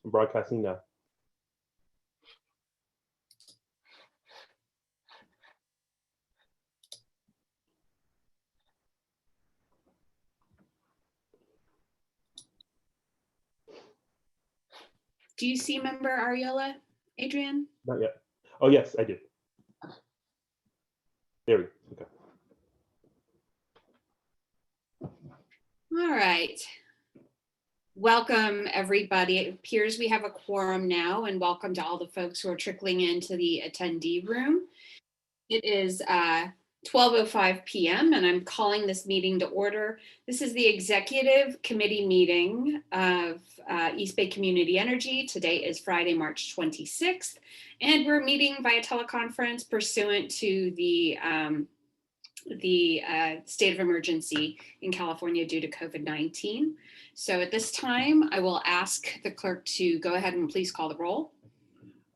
I'm broadcasting now. Do you see member Ariola, Adrian? Not yet. Oh, yes, I do. There we go. Okay. All right. Welcome, everybody. It appears we have a quorum now, and welcome to all the folks who are trickling into the attendee room. It is 12:05 p.m. and I'm calling this meeting to order. This is the Executive Committee meeting of East Bay Community Energy. Today is Friday, March 26th, and we're meeting via teleconference pursuant to the state of emergency in California due to COVID-19. So at this time, I will ask the clerk to go ahead and please call the roll.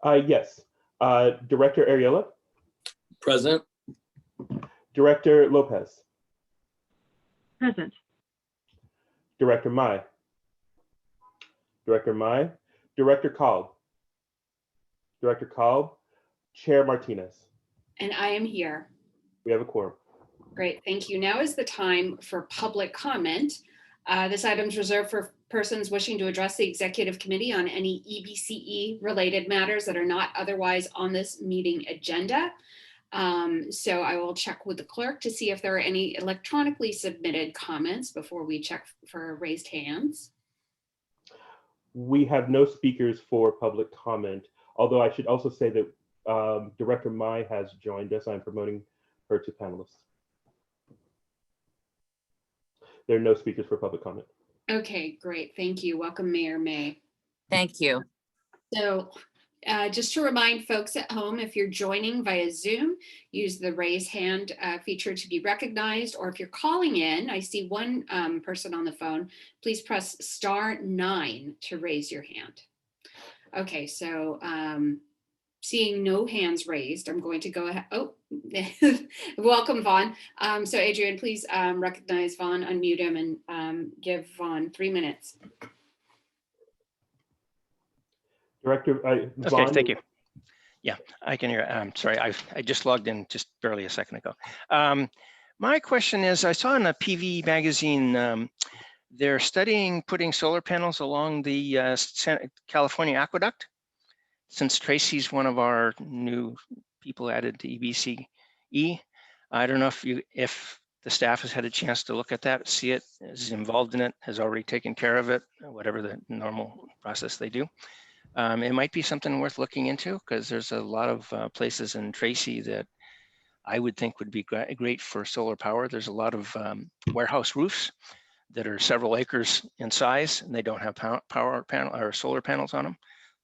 Yes. Director Ariola. Present. Director Lopez. Present. Director Mai. Director Mai. Director Kalb. Director Kalb. Chair Martinez. And I am here. We have a quorum. Great, thank you. Now is the time for public comment. This item is reserved for persons wishing to address the Executive Committee on any EBCE related matters that are not otherwise on this meeting agenda. So I will check with the clerk to see if there are any electronically submitted comments before we check for raised hands. We have no speakers for public comment, although I should also say that Director Mai has joined us. I'm promoting her to panelist. There are no speakers for public comment. Okay, great. Thank you. Welcome, Mayor May. Thank you. So just to remind folks at home, if you're joining via Zoom, use the raise hand feature to be recognized, or if you're calling in, I see one person on the phone, please press *9 to raise your hand. Okay, so seeing no hands raised, I'm going to go ahead. Oh, welcome, Vaughn. So Adrian, please recognize Vaughn, unmute him, and give Vaughn 3 minutes. Director, Okay, Vaughn, thank you. Yeah, I can hear. Sorry, I just logged in just barely a second ago. My question is, I saw in a PV magazine, they're studying putting solar panels along the California aqueduct. Since Tracy's one of our new people added to EBCE, I don't know if the staff has had a chance to look at that, see it, is involved in it, has already taken care of it, whatever the normal process they do. It might be something worth looking into because there's a lot of places in Tracy that I would think would be great for solar power. There's a lot of warehouse roofs that are several acres in size and they don't have power panel or solar panels on them.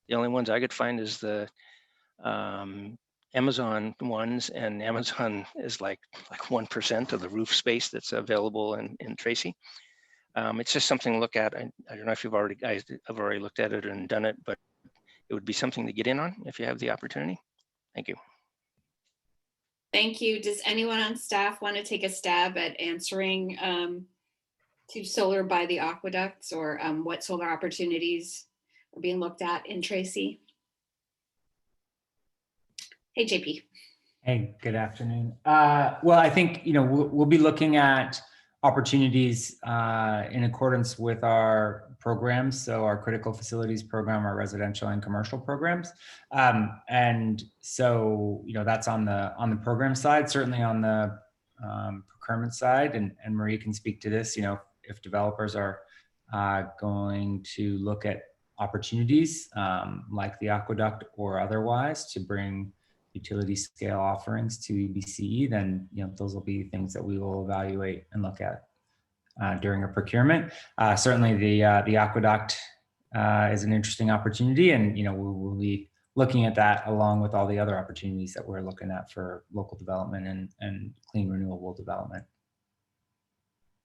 The only ones I could find is the Amazon ones, and Amazon is like 1% of the roof space that's available in Tracy. It's just something to look at. I don't know if guys have already looked at it and done it, but it would be something to get in on if you have the opportunity. Thank you. Thank you. Does anyone on staff want to take a stab at answering to solar by the aqueducts, or what solar opportunities are being looked at in Tracy? Hey, JP. Hey, good afternoon. Well, I think, we'll be looking at opportunities in accordance with our programs. So our critical facilities program, our residential and commercial programs. And so, that's on the program side, certainly on the procurement side, and Marie can speak to this, if developers are going to look at opportunities like the aqueduct or otherwise to bring utility scale offerings to EBCE, then those will be things that we will evaluate and look at during a procurement. Certainly the aqueduct is an interesting opportunity, and we will be looking at that along with all the other opportunities that we're looking at for local development and clean renewable development.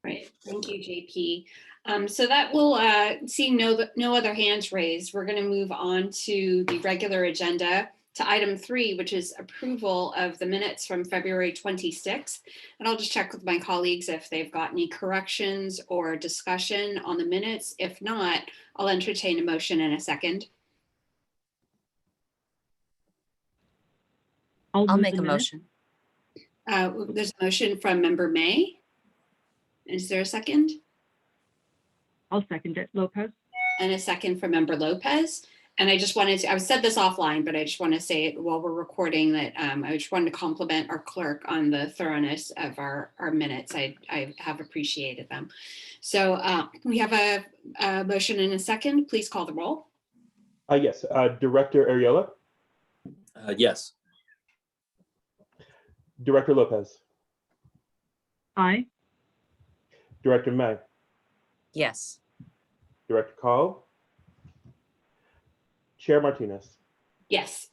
Right, thank you, JP. So that will, seeing no other hands raised, we're going to move on to the regular agenda. to item 3, which is approval of the minutes from February 26th. And I'll just check with my colleagues if they've got any corrections or discussion on the minutes. If not, I'll entertain a motion in a second. I'll I'll move make the a minutes. motion. There's a motion from member May. Is there a second? I'll second it. Lopez. And a second from member Lopez. And I just wanted to, I've said this offline, but I just want to say it while we're recording that I just wanted to compliment our clerk on the thoroughness of our minutes. I have appreciated them. So we have a motion and a second. Please call the roll. Yes, Director Ariola, Yes. Director Lopez, Aye. Director May, Yes. Director Call, Chair Martinez. Yes.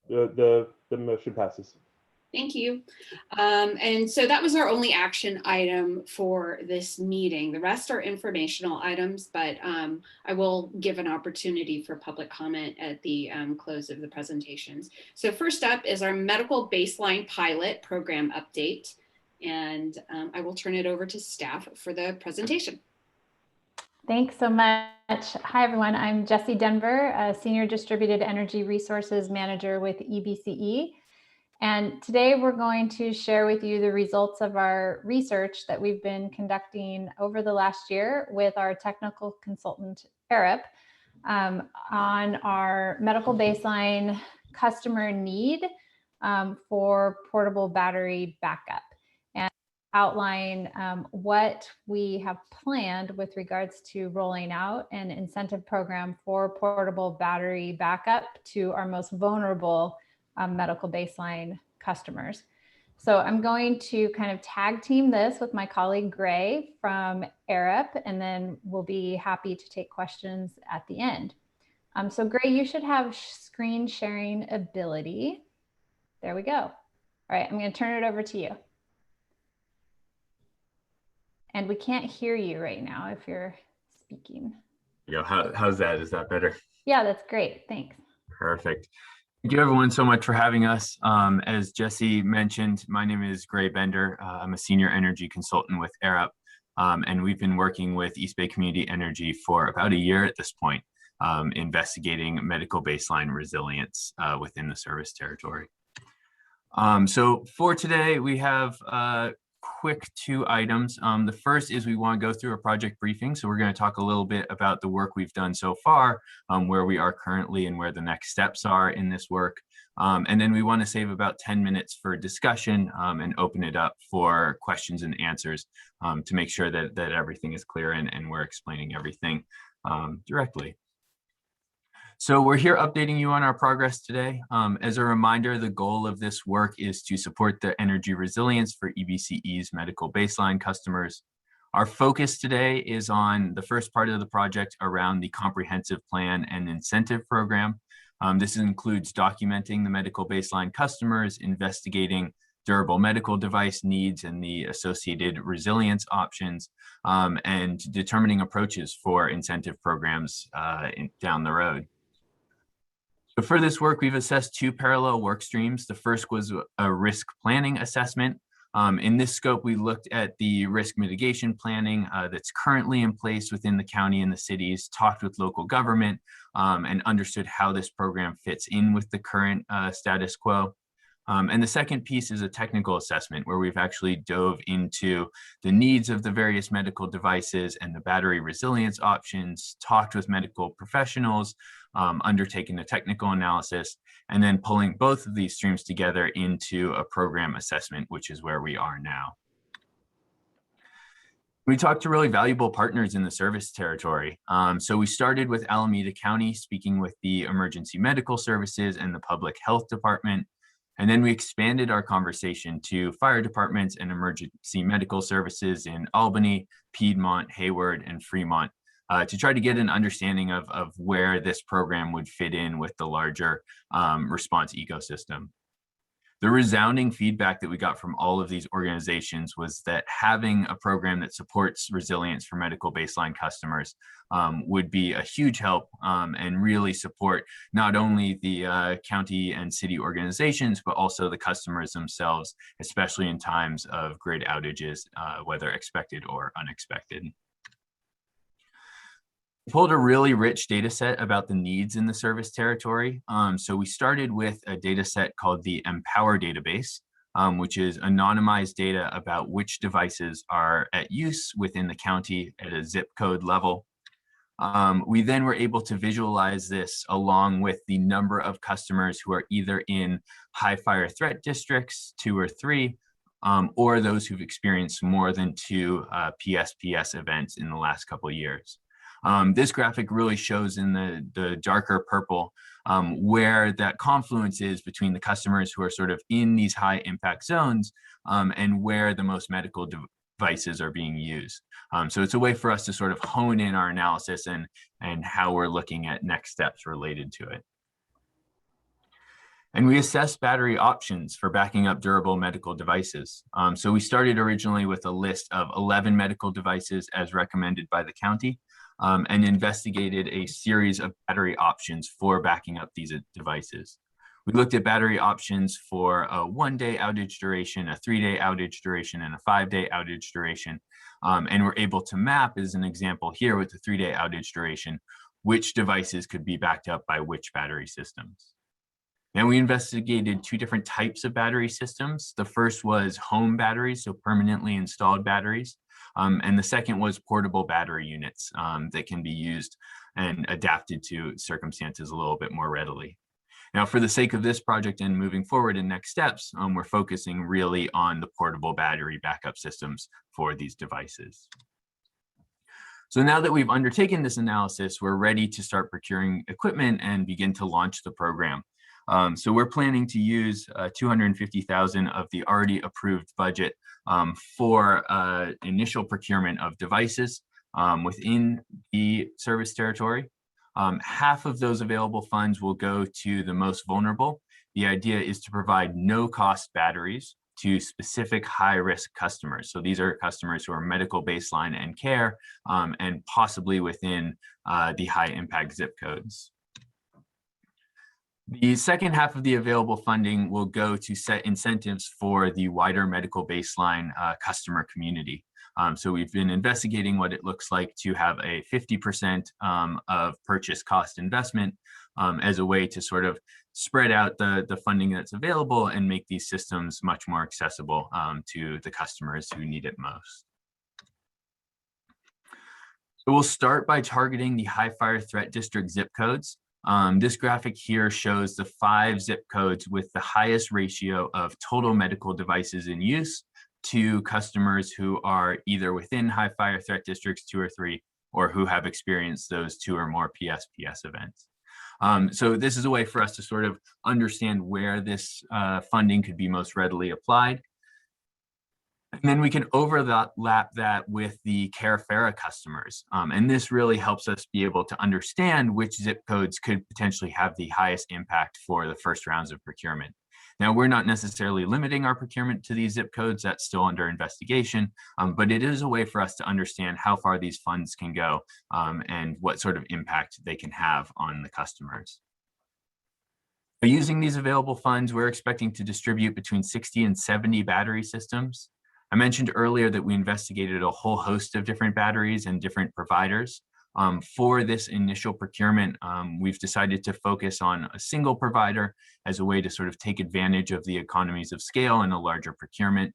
The motion passes. Thank you. And so that was our only action item for this meeting. The rest are informational items, but I will give an opportunity for public comment at the close of the presentations. So first up is our medical baseline pilot program update. And I will turn it over to staff for the presentation. Thanks so much. Hi, everyone. I'm Jessie Denver, a Senior Distributed Energy Resources Manager with EBCE. And today we're going to share with you the results of our research that we've been conducting over the last year with our technical consultant, ERIP, on our medical baseline customer need for portable battery backup, and outline what we have planned with regards to rolling out an incentive program for portable battery backup to our most vulnerable medical baseline customers. So I'm going to kind of tag team this with my colleague Gray from ERIP, and then we'll be happy to take questions at the end. So Gray, you should have screen sharing ability. There we go. All right, I'm going to turn it over to you. And we can't hear you right now if you're speaking. How's that? Is that better? Yeah, that's great. Thanks. Perfect. Thank you everyone so much for having us. As Jessie mentioned, my name is Gray Bender. I'm a senior energy consultant with ERIP, and we've been working with East Bay Community Energy for about a year at this point, investigating medical baseline resilience within the service territory. So for today, we have quick 2 items. The first is we want to go through a project briefing. So we're going to talk a little bit about the work we've done so far, where we are currently and where the next steps are in this work. And then we want to save about 10 minutes for discussion and open it up for questions and answers to make sure that everything is clear and we're explaining everything directly. So we're here updating you on our progress today. As a reminder, the goal of this work is to support the energy resilience for EBCE's medical baseline customers. Our focus today is on the first part of the project around the comprehensive plan and incentive program. This includes documenting the medical baseline customers, investigating durable medical device needs and the associated resilience options, and determining approaches for incentive programs down the road. So for this work, we've assessed 2 parallel work streams. The first was a risk planning assessment. In this scope, we looked at the risk mitigation planning that's currently in place within the county and the cities, talked with local government, and understood how this program fits in with the current status quo. And the second piece is a technical assessment where we've actually dove into the needs of the various medical devices and the battery resilience options, talked with medical professionals, undertaking a technical analysis, and then pulling both of these streams together into a program assessment, which is where we are now. We talked to really valuable partners in the service territory. So we started with Alameda County, speaking with the emergency medical services and the public health department. And then we expanded our conversation to fire departments and emergency medical services in Albany, Piedmont, Hayward, and Fremont to try to get an understanding of where this program would fit in with the larger response ecosystem. The resounding feedback that we got from all of these organizations was that having a program that supports resilience for medical baseline customers would be a huge help and really support not only the county and city organizations, but also the customers themselves, especially in times of grid outages, whether expected or unexpected. We pulled a really rich data set about the needs in the service territory. So we started with a data set called the Empower database, which is anonymized data about which devices are at use within the county at a zip code level. We then were able to visualize this along with the number of customers who are either in high fire threat districts, 2 or 3, or those who've experienced more than 2 PSPS events in the last couple of years. This graphic really shows in the darker purple where that confluence is between the customers who are sort of in these high impact zones and where the most medical devices are being used. So it's a way for us to sort of hone in our analysis and how we're looking at next steps related to it. And we assessed battery options for backing up durable medical devices. So we started originally with a list of 11 medical devices as recommended by the county. And investigated a series of battery options for backing up these devices. We looked at battery options for a 1-day outage duration, a 3-day outage duration, and a 5-day outage duration. And we're able to map, as an example here with the 3-day outage duration, which devices could be backed up by which battery systems. And we investigated 2 different types of battery systems. The first was home batteries, so permanently installed batteries. And the second was portable battery units that can be used and adapted to circumstances a little bit more readily. Now, for the sake of this project and moving forward in next steps, we're focusing really on the portable battery backup systems for these devices. So now that we've undertaken this analysis, we're ready to start procuring equipment and begin to launch the program. So we're planning to use $250,000 of the already approved budget for initial procurement of devices within the service territory. Half of those available funds will go to the most vulnerable. The idea is to provide no-cost batteries to specific high-risk customers. So these are customers who are medical baseline and care and possibly within the high-impact zip codes. The second half of the available funding will go to set incentives for the wider medical baseline customer community. So we've been investigating what it looks like to have a 50% of purchase cost investment as a way to sort of spread out the funding that's available and make these systems much more accessible to the customers who need it most. So we'll start by targeting the high fire threat district zip codes. This graphic here shows the 5 zip codes with the highest ratio of total medical devices in use to customers who are either within high fire threat districts 2 or 3, or who have experienced those 2 or more PSPS events. So this is a way for us to sort of understand where this funding could be most readily applied. And then we can overlap that with the FERA customers. And this really helps us be able to understand which zip codes could potentially have the highest impact for the first rounds of procurement. Now, we're not necessarily limiting our procurement to these zip codes. That's still under investigation, but it is a way for us to understand how far these funds can go and what sort of impact they can have on the customers. By using these available funds, we're expecting to distribute between 60 and 70 battery systems. I mentioned earlier that we investigated a whole host of different batteries and different providers. For this initial procurement, we've decided to focus on a single provider as a way to sort of take advantage of the economies of scale in a larger procurement.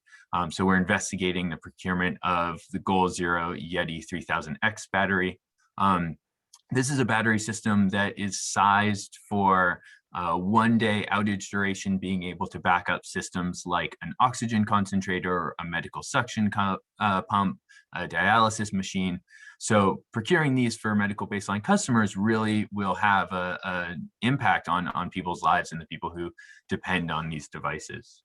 So we're investigating the procurement of the Goal Zero Yeti 3000X battery. This is a battery system that is sized for 1-day outage duration, being able to back up systems like an oxygen concentrator, a medical suction pump, a dialysis machine. So procuring these for medical baseline customers really will have an impact on people's lives and the people who depend on these devices.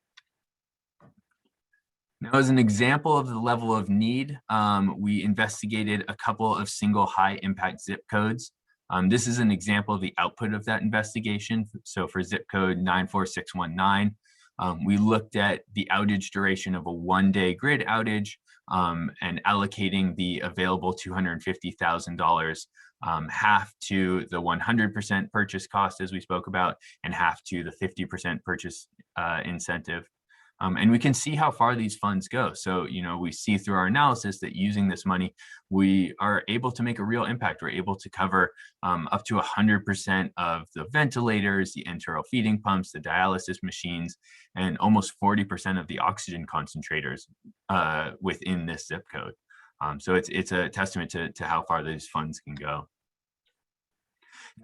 Now, as an example of the level of need, we investigated a couple of single high impact zip codes. This is an example of the output of that investigation. So for zip code 94619, We looked at the outage duration of a one-day grid outage and allocating the available $250,000, half to the 100% purchase cost, as we spoke about, and half to the 50% purchase incentive. And we can see how far these funds go. So, we see through our analysis that using this money, we are able to make a real impact. We're able to cover up to 100% of the ventilators, the enteral feeding pumps, the dialysis machines, and almost 40% of the oxygen concentrators within this zip code. So it's a testament to how far these funds can go.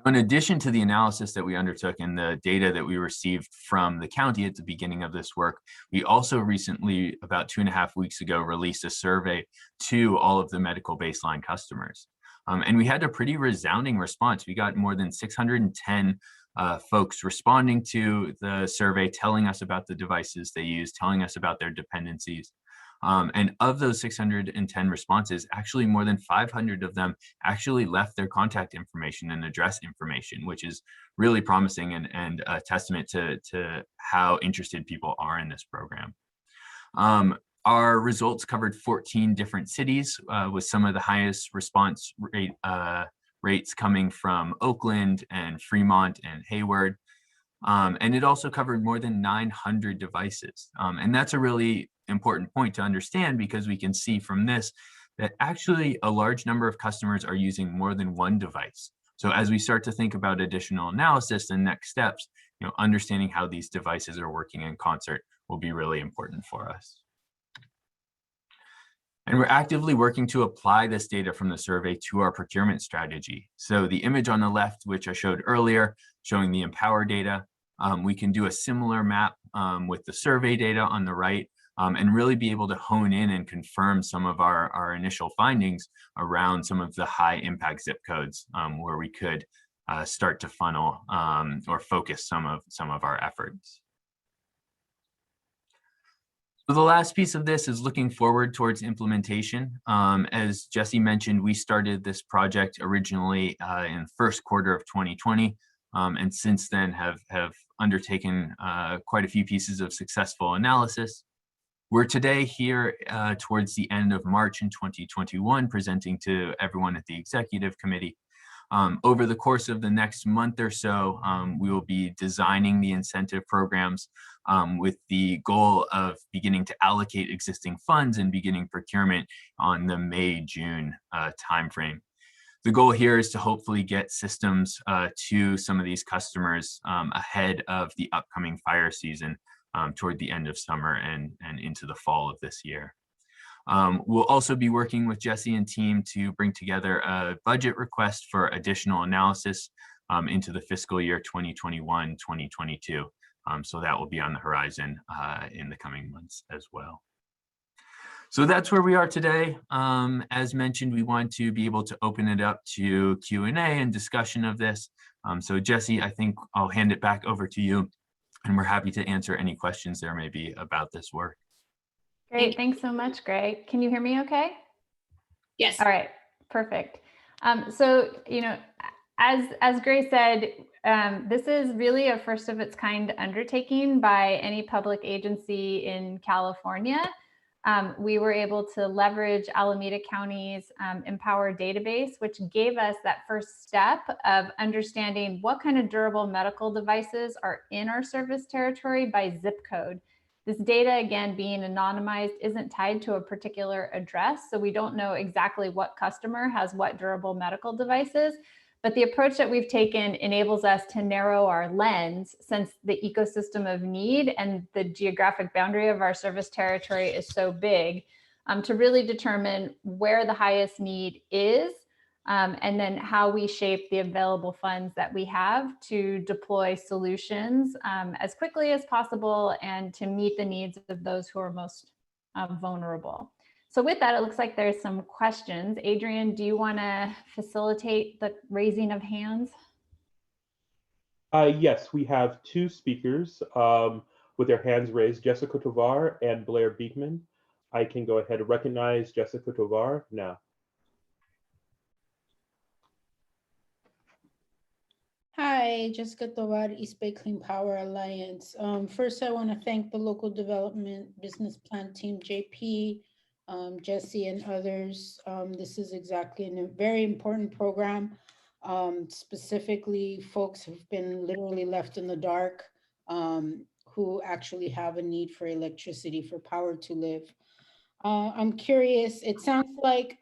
In addition to the analysis that we undertook and the data that we received from the county at the beginning of this work, we also recently, about 2.5 weeks ago, released a survey to all of the medical baseline customers. And we had a pretty resounding response. We got more than 610 folks responding to the survey, telling us about the devices they use, telling us about their dependencies. And of those 610 responses, actually more than 500 of them actually left their contact information and address information, which is really promising and a testament to how interested people are in this program. Our results covered 14 different cities with some of the highest response rates coming from Oakland and Fremont and Hayward. And it also covered more than 900 devices. And that's a really important point to understand, because we can see from this that actually a large number of customers are using more than one device. So as we start to think about additional analysis and next steps, understanding how these devices are working in concert will be really important for us. And we're actively working to apply this data from the survey to our procurement strategy. So the image on the left, which I showed earlier, showing the Empower data, we can do a similar map with the survey data on the right, and really be able to hone in and confirm some of our initial findings around some of the high impact zip codes where we could start to funnel or focus some of our efforts. So the last piece of this is looking forward towards implementation. As Jesse mentioned, we started this project originally in the first quarter of 2020, and since then have undertaken quite a few pieces of successful analysis. We're today here towards the end of March in 2021, presenting to everyone at the executive committee. Over the course of the next month or so, we will be designing the incentive programs with the goal of beginning to allocate existing funds and beginning procurement on the May-June timeframe. The goal here is to hopefully get systems to some of these customers ahead of the upcoming fire season toward the end of summer and into the fall of this year. We'll also be working with Jesse and team to bring together a budget request for additional analysis into the fiscal year 2021-2022. So that will be on the horizon in the coming months as well. So that's where we are today. As mentioned, we want to be able to open it up to Q&A and discussion of this. So Jesse, I think I'll hand it back over to you, and we're happy to answer any questions there may be about this work. Great, thanks so much, Gray. Can you hear me okay? Yes. All right, perfect. So, as Gray said, this is really a first of its kind undertaking by any public agency in California. We were able to leverage Alameda County's Empower database, which gave us that first step of understanding what kind of durable medical devices are in our service territory by zip code. This data, again, being anonymized, isn't tied to a particular address, so we don't know exactly what customer has what durable medical devices. But the approach that we've taken enables us to narrow our lens, since the ecosystem of need and the geographic boundary of our service territory is so big, to really determine where the highest need is, and then how we shape the available funds that we have to deploy solutions as quickly as possible and to meet the needs of those who are most vulnerable. So with that, it looks like there's some questions. Adrian, do you want to facilitate the raising of hands? Yes, we have two speakers with their hands raised, Jessica Tovar and Blair Beekman. I can go ahead and recognize Jessica Tovar now. Hi, Hi, Jessica Tovar, East Bay Clean Power Alliance. First, I want to thank the local development business plan team, JP, Jesse, and others. This is exactly a very important program. Specifically, folks have been literally left in the dark, who actually have a need for electricity, for power to live. I'm curious, it sounds like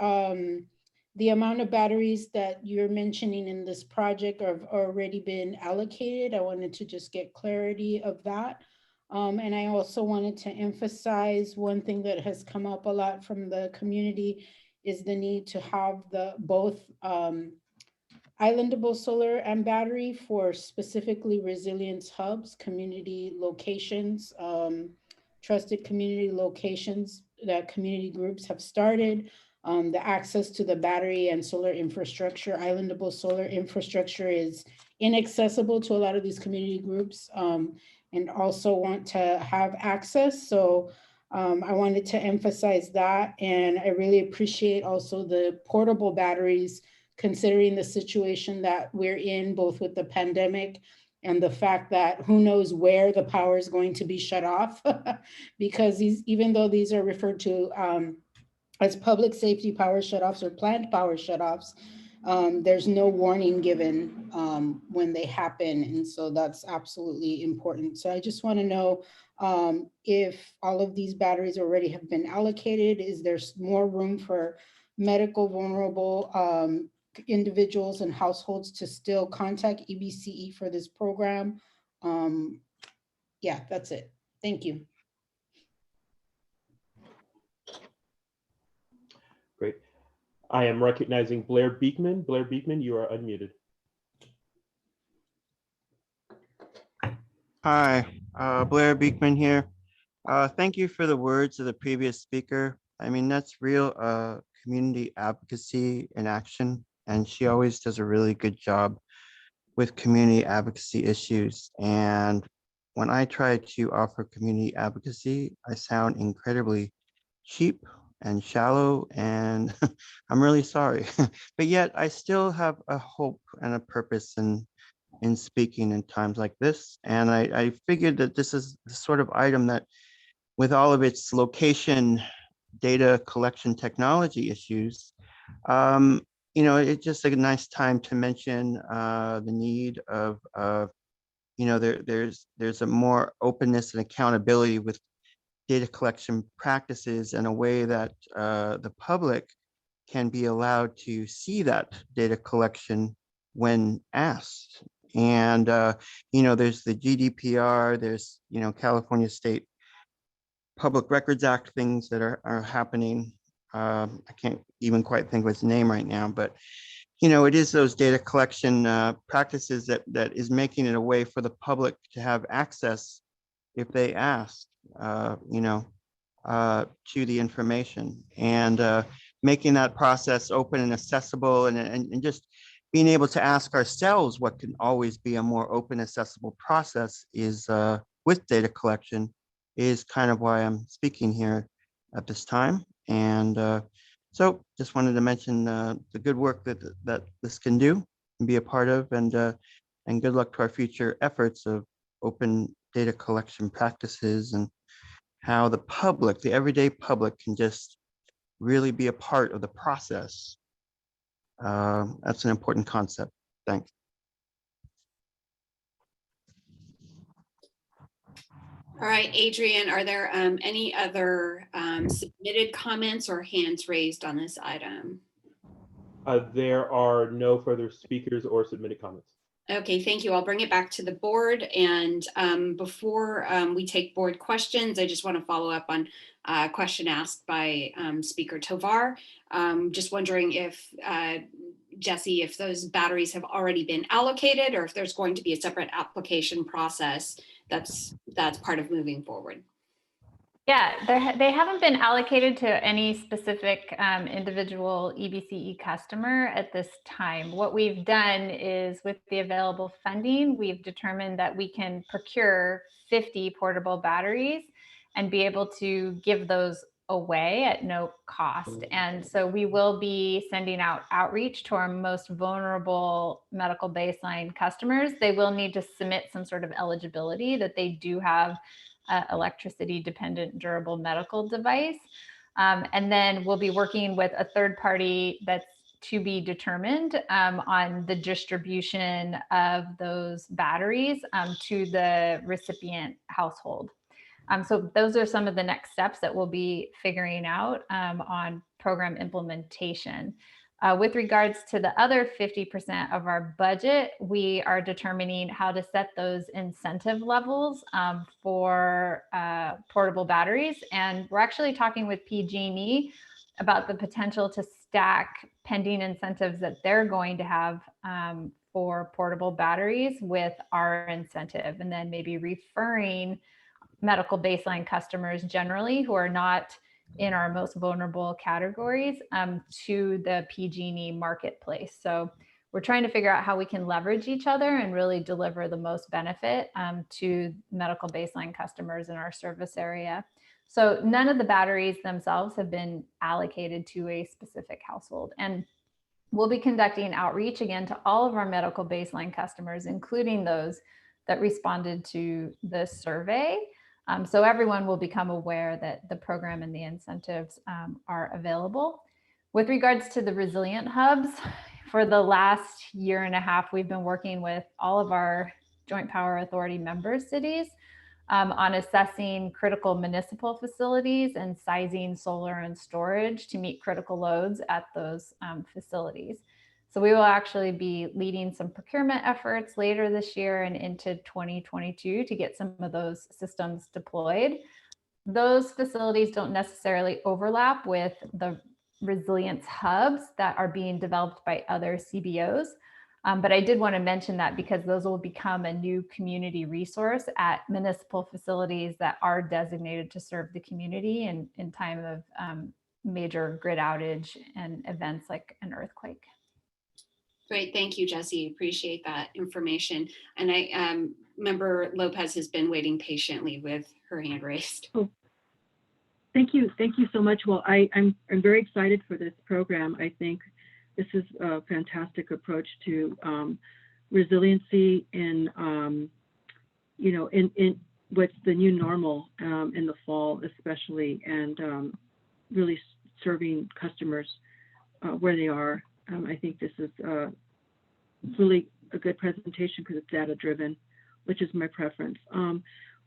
the amount of batteries that you're mentioning in this project have already been allocated. I wanted to just get clarity of that. And I also wanted to emphasize one thing that has come up a lot from the community is the need to have both islandable solar and battery for specifically resilience hubs, community locations, trusted community locations that community groups have started. The access to the battery and solar infrastructure, islandable solar infrastructure is inaccessible to a lot of these community groups, and also want to have access. So I wanted to emphasize that. And I really appreciate also the portable batteries, considering the situation that we're in, both with the pandemic and the fact that who knows where the power is going to be shut off, because even though these are referred to as public safety power shutoffs or planned power shutoffs, there's no warning given when they happen. And so that's absolutely important. So I just want to know if all of these batteries already have been allocated. Is there more room for medical vulnerable individuals and households to still contact EBCE for this program? Yeah, that's it. Thank you. Great. I am recognizing Blair Beekman. Blair Beekman, you are unmuted. Hi, Blair Beekman here. Thank you for the words of the previous speaker. I mean, that's real community advocacy in action, and she always does a really good job with community advocacy issues. And when I try to offer community advocacy, I sound incredibly cheap and shallow, and I'm really sorry. But yet I still have a hope and a purpose in speaking in times like this. And I figured that this is the sort of item that, with all of its location data collection technology issues, it's just a nice time to mention the need of, there's a more openness and accountability with data collection practices in a way that the public can be allowed to see that data collection when asked. And, there's the GDPR, there's, California State Public Records Act things that are happening. I can't even quite think of its name right now, but, it is those data collection practices that is making it a way for the public to have access if they ask, to the information, and making that process open and accessible, and just being able to ask ourselves what can always be a more open, accessible process is with data collection is kind of why I'm speaking here at this time. And so just wanted to mention the good work that this can do and be a part of, and good luck to our future efforts of open data collection practices and how the public, the everyday public, can just really be a part of the process. That's an important concept. Thanks. All right, Adrian, are there any other submitted comments or hands raised on this item? There are no further speakers or submitted comments. Okay, thank you. I'll bring it back to the board. And before we take board questions, I just want to follow up on a question asked by Speaker Tovar. Just wondering if, Jesse, if those batteries have already been allocated, or if there's going to be a separate application process that's part of moving forward. Yeah, they haven't been allocated to any specific individual EBCE customer at this time. What we've done is, with the available funding, we've determined that we can procure 50 portable batteries and be able to give those away at no cost. And so we will be sending out outreach to our most vulnerable medical baseline customers. They will need to submit some sort of eligibility that they do have electricity dependent durable medical device. And then we'll be working with a third party that's to be determined on the distribution of those batteries to the recipient household. So those are some of the next steps that we'll be figuring out on program implementation. With regards to the other 50% of our budget, we are determining how to set those incentive levels for portable batteries. And we're actually talking with PG&E about the potential to stack pending incentives that they're going to have for portable batteries with our incentive, and then maybe referring medical baseline customers generally who are not in our most vulnerable categories to the PG&E marketplace. So we're trying to figure out how we can leverage each other and really deliver the most benefit to medical baseline customers in our service area. So none of the batteries themselves have been allocated to a specific household. And we'll be conducting outreach again to all of our medical baseline customers, including those that responded to the survey. So everyone will become aware that the program and the incentives are available. With regards to the resilient hubs, for the last year and a half, we've been working with all of our Joint Power Authority member cities on assessing critical municipal facilities and sizing solar and storage to meet critical loads at those facilities. So we will actually be leading some procurement efforts later this year and into 2022 to get some of those systems deployed. Those facilities don't necessarily overlap with the resilience hubs that are being developed by other CBOs. But I did want to mention that because those will become a new community resource at municipal facilities that are designated to serve the community in time of major grid outage and events like an earthquake. Great, thank you, Jessie. Appreciate that information. And I Member Lopez has been waiting patiently with her hand raised. Oh, thank you so much. Well, I'm very excited for this program. I think this is a fantastic approach to resiliency in in what's the new normal in the fall, especially, and really serving customers where they are. I think this is really a good presentation because it's data driven, which is my preference.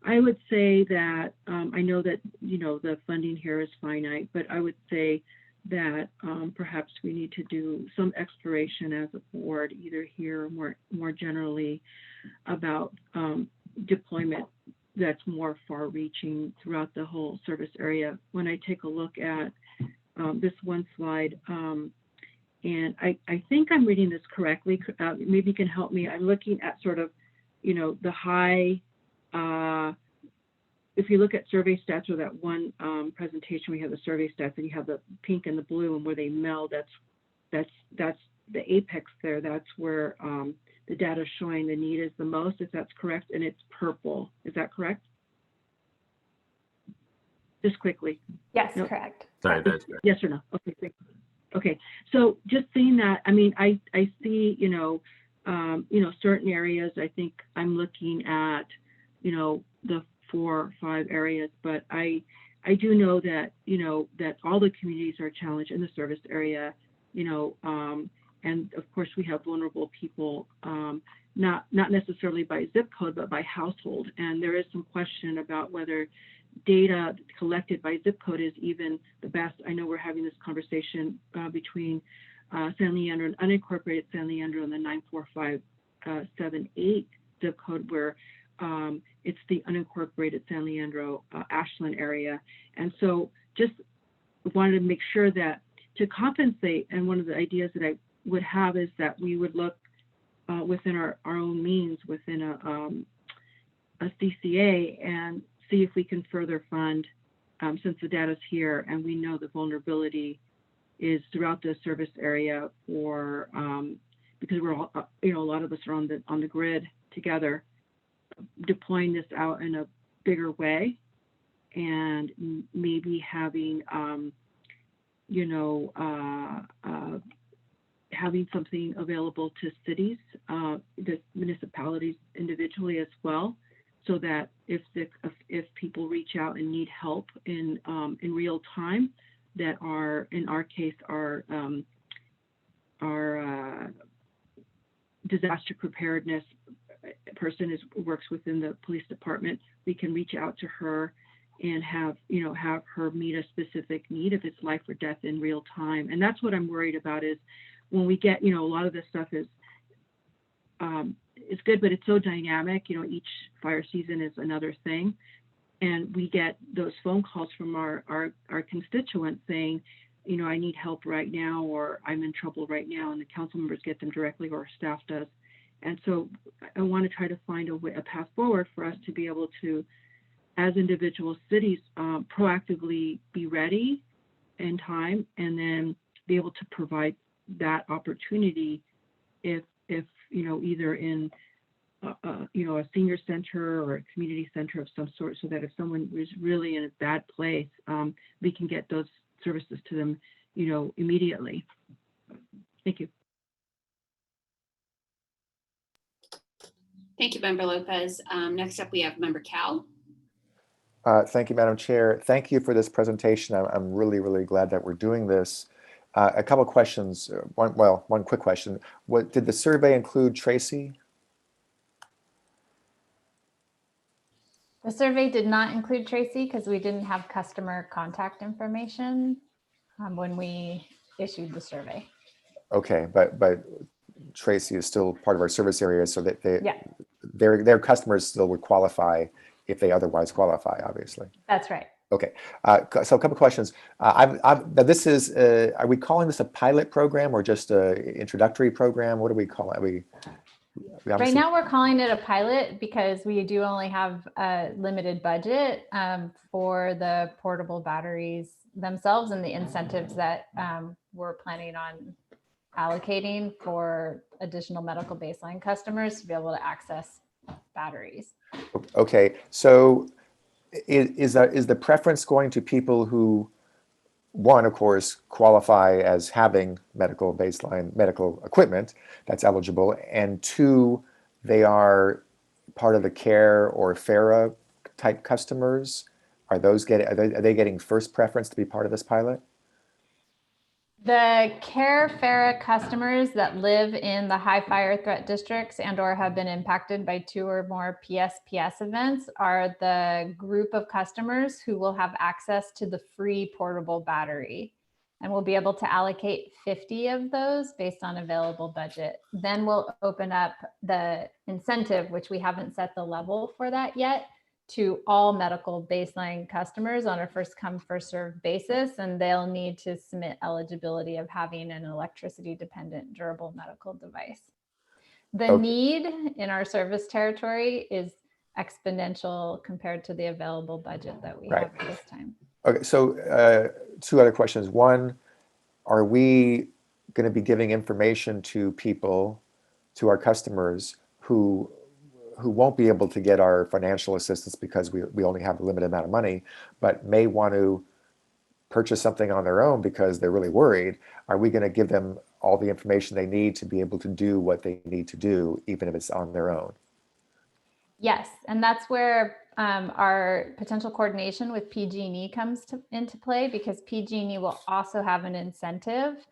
I would say that I know that the funding here is finite, but I would say that perhaps we need to do some exploration as a board, either here or more generally, about deployment that's more far-reaching throughout the whole service area. When I take a look at this one slide, and I think I'm reading this correctly. Maybe you can help me. I'm looking at sort of, the high. If you look at survey stats or that one presentation, we have the survey stats, and you have the pink and the blue, and where they meld. That's the apex there. That's where the data is showing the need is the most. If that's correct, and it's purple. Is that correct? Just quickly. Yes, no. Correct. Sorry, that's good. Yes or no? Okay, thank you. Okay, so just seeing that, I mean, I see, certain areas. I think I'm looking at, the 4 or 5 areas, but I do know that, that all the communities are challenged in the service area, and of course we have vulnerable people, not necessarily by zip code, but by household. And there is some question about whether data collected by zip code is even the best. I know we're having this conversation between San Leandro and unincorporated San Leandro and the 94578 zip code, where it's the unincorporated San Leandro Ashland area. And so just wanted to make sure that to compensate, and one of the ideas that I would have is that we would look within our own means within a CCA and see if we can further fund, since the data's here and we know the vulnerability is throughout the service area, or because we're all, a lot of us are on the grid together, deploying this out in a bigger way and maybe having, you know, having something available to cities, the municipalities individually as well, so that if people reach out and need help in real time, that are, in our case, our disaster preparedness person works within the police department, we can reach out to her and have her meet a specific need if it's life or death in real time. And that's what I'm worried about, is when we get, a lot of this stuff is good, but it's so dynamic. Each fire season is another thing. And we get those phone calls from our constituents saying, I need help right now, or I'm in trouble right now, and the council members get them directly, or our staff does. And so I want to try to find a path forward for us to be able to, as individual cities, proactively be ready in time, and then be able to provide that opportunity if either in a senior center or a community center of some sort, so that if someone is really in a bad place, we can get those services to them, immediately. Thank you. Thank you, Member Lopez. Next up, we have Member Cal. Thank you, Madam Chair. Thank you for this presentation. I'm really, really glad that we're doing this. A couple of questions. One quick question. What did the survey include, Tracy? The survey did not include Tracy because we didn't have customer contact information when we issued the survey. Okay, but Tracy is still part of our service area, so that yeah, their customers still would qualify if they otherwise qualify, obviously. That's right. Okay, so a couple questions. This is, are we calling this a pilot program or just an introductory program? What do we call it? Right now we're calling it a pilot because we do only have a limited budget for the portable batteries themselves and the incentives that we're planning on allocating for additional medical baseline customers to be able to access batteries. Okay, so is the preference going to people who, one, of course, qualify as having medical equipment that's eligible, and two, they are part of the CARE or FERA type customers? Are they getting first preference to be part of this pilot? The CARE FERA customers that live in the high fire threat districts and or have been impacted by 2 or more PSPS events are the group of customers who will have access to the free portable battery. And we'll be able to allocate 50 of those based on available budget. Then we'll open up the incentive, which we haven't set the level for that yet, to all medical baseline customers on a first come, first served basis. And they'll need to submit eligibility of having an electricity dependent durable medical device. The need in our service territory is exponential compared to the available budget that we have at this time. Okay, so 2 other questions. One, are we going to be giving information to people, to our customers who won't be able to get our financial assistance because we only have a limited amount of money, but may want to purchase something on their own because they're really worried? Are we going to give them all the information they need to be able to do what they need to do, even if it's on their own? Yes, and that's where our potential coordination with PG&E comes into play, because PG&E will also have an incentive,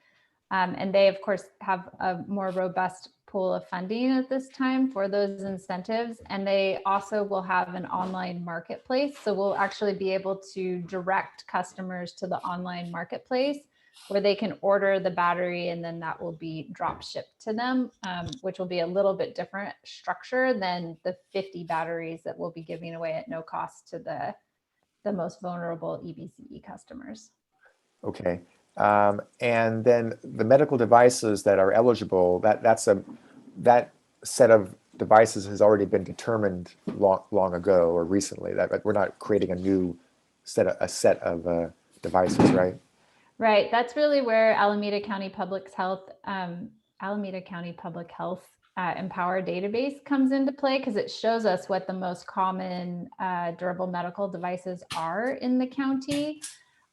and they of course have a more robust pool of funding at this time for those incentives, and they also will have an online marketplace. So we'll actually be able to direct customers to the online marketplace where they can order the battery, and then that will be drop shipped to them, which will be a little bit different structure than the 50 batteries that we'll be giving away at no cost to the most vulnerable EBCE customers. Okay. And then the medical devices that are eligible, that set of devices has already been determined long ago or recently. That we're not creating a new set of devices, right? Right. That's really where Alameda County Public Health Empower database comes into play because it shows us what the most common durable medical devices are in the county.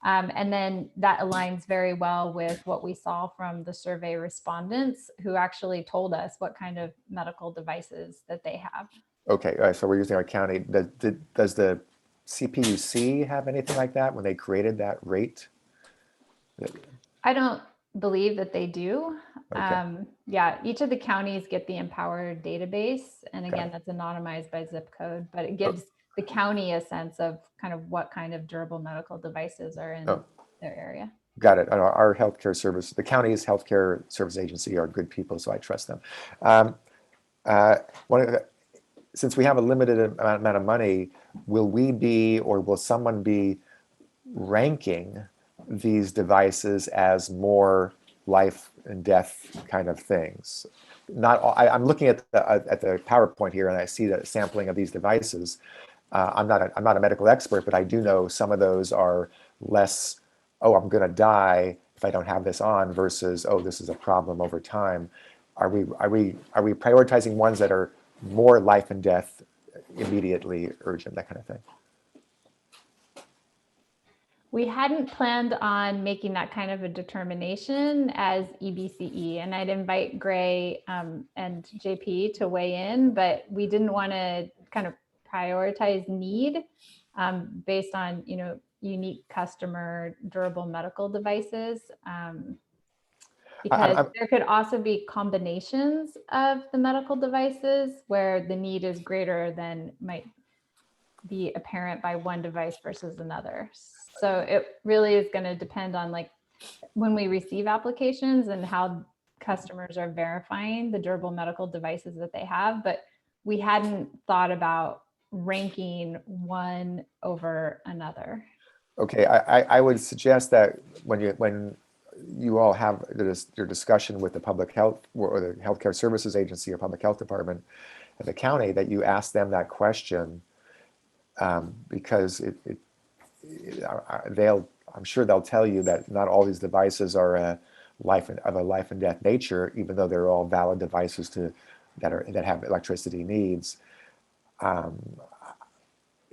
And then that aligns very well with what we saw from the survey respondents who actually told us what kind of medical devices that they have. Okay, so we're using our county. Does the CPUC have anything like that when they created that rate? I don't believe that they do. Okay. Yeah, each of the counties get the Empower database. And Got again, it. that's anonymized by zip code, but it gives the county a sense of kind of what kind of durable medical devices are in their area. Got it. Our healthcare service, the county's healthcare service agency are good people, so I trust them. Since we have a limited amount of money, will we be, or will someone be ranking these devices as more life and death kind of things? Not all, I'm looking at the PowerPoint here, and I see the sampling of these devices. I'm not a medical expert, but I do know some of those are less, oh, I'm going to die if I don't have this on, versus, oh, this is a problem over time. Are we prioritizing ones that are more life and death, immediately urgent, that kind of thing? We hadn't planned on making that kind of a determination as EBCE, and I'd invite Gray and JP to weigh in, but we didn't want to kind of prioritize need based on, you know, unique customer durable medical devices, because there could also be combinations of the medical devices where the need is greater than might be apparent by one device versus another. So it really is going to depend on, like, when we receive applications and how customers are verifying the durable medical devices that they have, but we hadn't thought about ranking one over another. Okay, I would suggest that when you all have your discussion with the public health or the healthcare services agency or public health department at the county, that you ask them that question, because I'm sure they'll tell you that not all these devices are of a life and death nature, even though they're all valid devices that have electricity needs.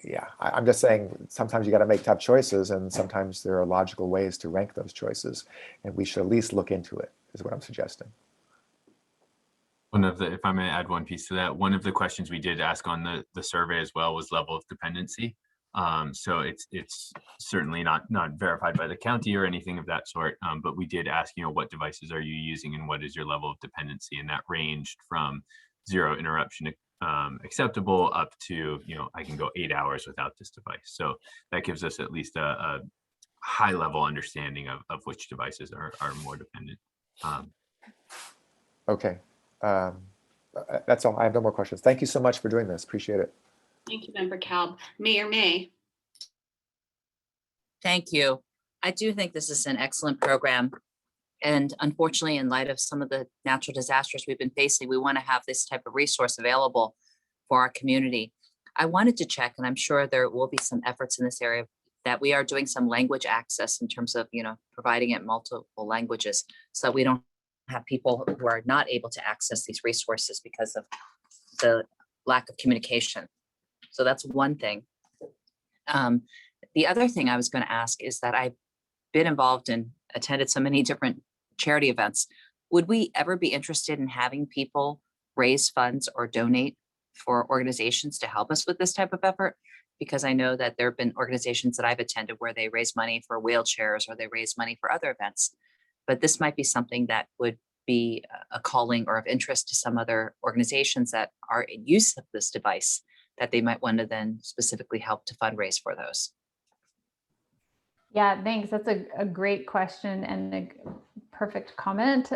Yeah, I'm just saying sometimes you got to make tough choices, and sometimes there are logical ways to rank those choices, and we should at least look into it, is what I'm suggesting. If I may add one piece to that, one of the questions we did ask on the survey as well was level of dependency. So it's certainly not verified by the county or anything of that sort, but we did ask, you know, what devices are you using and what is your level of dependency, and that ranged from 0 interruption acceptable up to, you know, I can go 8 hours without this device. So that gives us at least a high level understanding of which devices are more dependent. Okay, that's all. I have no more questions. Thank you so much for doing this. Appreciate it. Thank you, Member Kalb. Mayor May. Thank you. I do think this is an excellent program. And unfortunately, in light of some of the natural disasters we've been facing, we want to have this type of resource available for our community. I wanted to check, and I'm sure there will be some efforts in this area, that we are doing some language access in terms of, you know, providing it multiple languages, so that we don't have people who are not able to access these resources because of the lack of communication. So that's one thing. The other thing I was going to ask is that I've been involved and attended so many different charity events. Would we ever be interested in having people raise funds or donate for organizations to help us with this type of effort? Because I know that there have been organizations that I've attended where they raise money for wheelchairs or they raise money for other events. But this might be something that would be a calling or of interest to some other organizations that are in use of this device, that they might want to then specifically help to fundraise for those. Yeah, thanks. That's a great question and a perfect comment.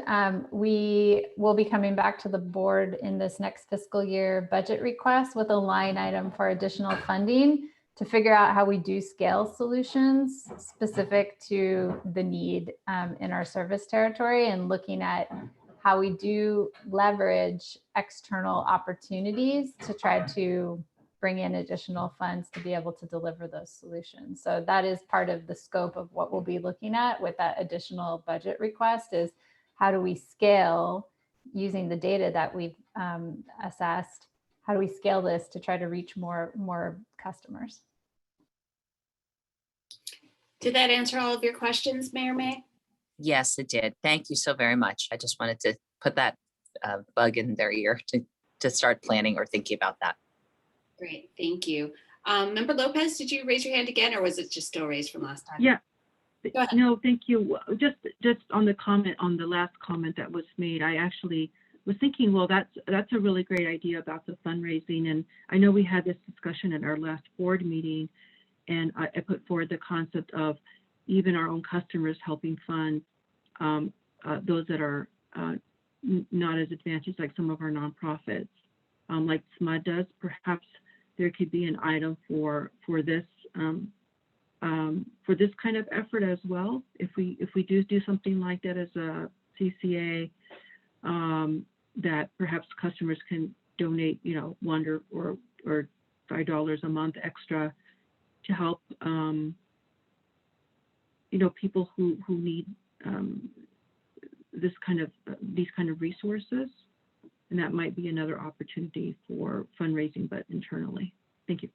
We will be coming back to the board in this next fiscal year budget request with a line item for additional funding to figure out how we do scale solutions specific to the need in our service territory, and looking at how we do leverage external opportunities to try to bring in additional funds to be able to deliver those solutions. So that is part of the scope of what we'll be looking at with that additional budget request, is how do we scale using the data that we've assessed? How do we scale this to try to reach more customers? Did that answer all of your questions, Mayor May? Yes, it did. Thank you so very much. I just wanted to put that bug in their ear to start planning or thinking about that. Great, thank you. Member Lopez, did you raise your hand again, or was it just still raised from last time? Yeah. Go ahead. No, thank you. Just on the comment, on the last comment that was made, I actually was thinking, well, that's a really great idea about the fundraising. And I know we had this discussion at our last board meeting, and I put forward the concept of even our own customers helping fund those that are not as advantaged, like some of our nonprofits, like SMUD does. Perhaps there could be an item for this kind of effort as well. If we do something like that as a CCA, that perhaps customers can donate, $1 or $5 a month extra to help, people who need these kind of resources, and that might be another opportunity for fundraising, but internally. Thank you.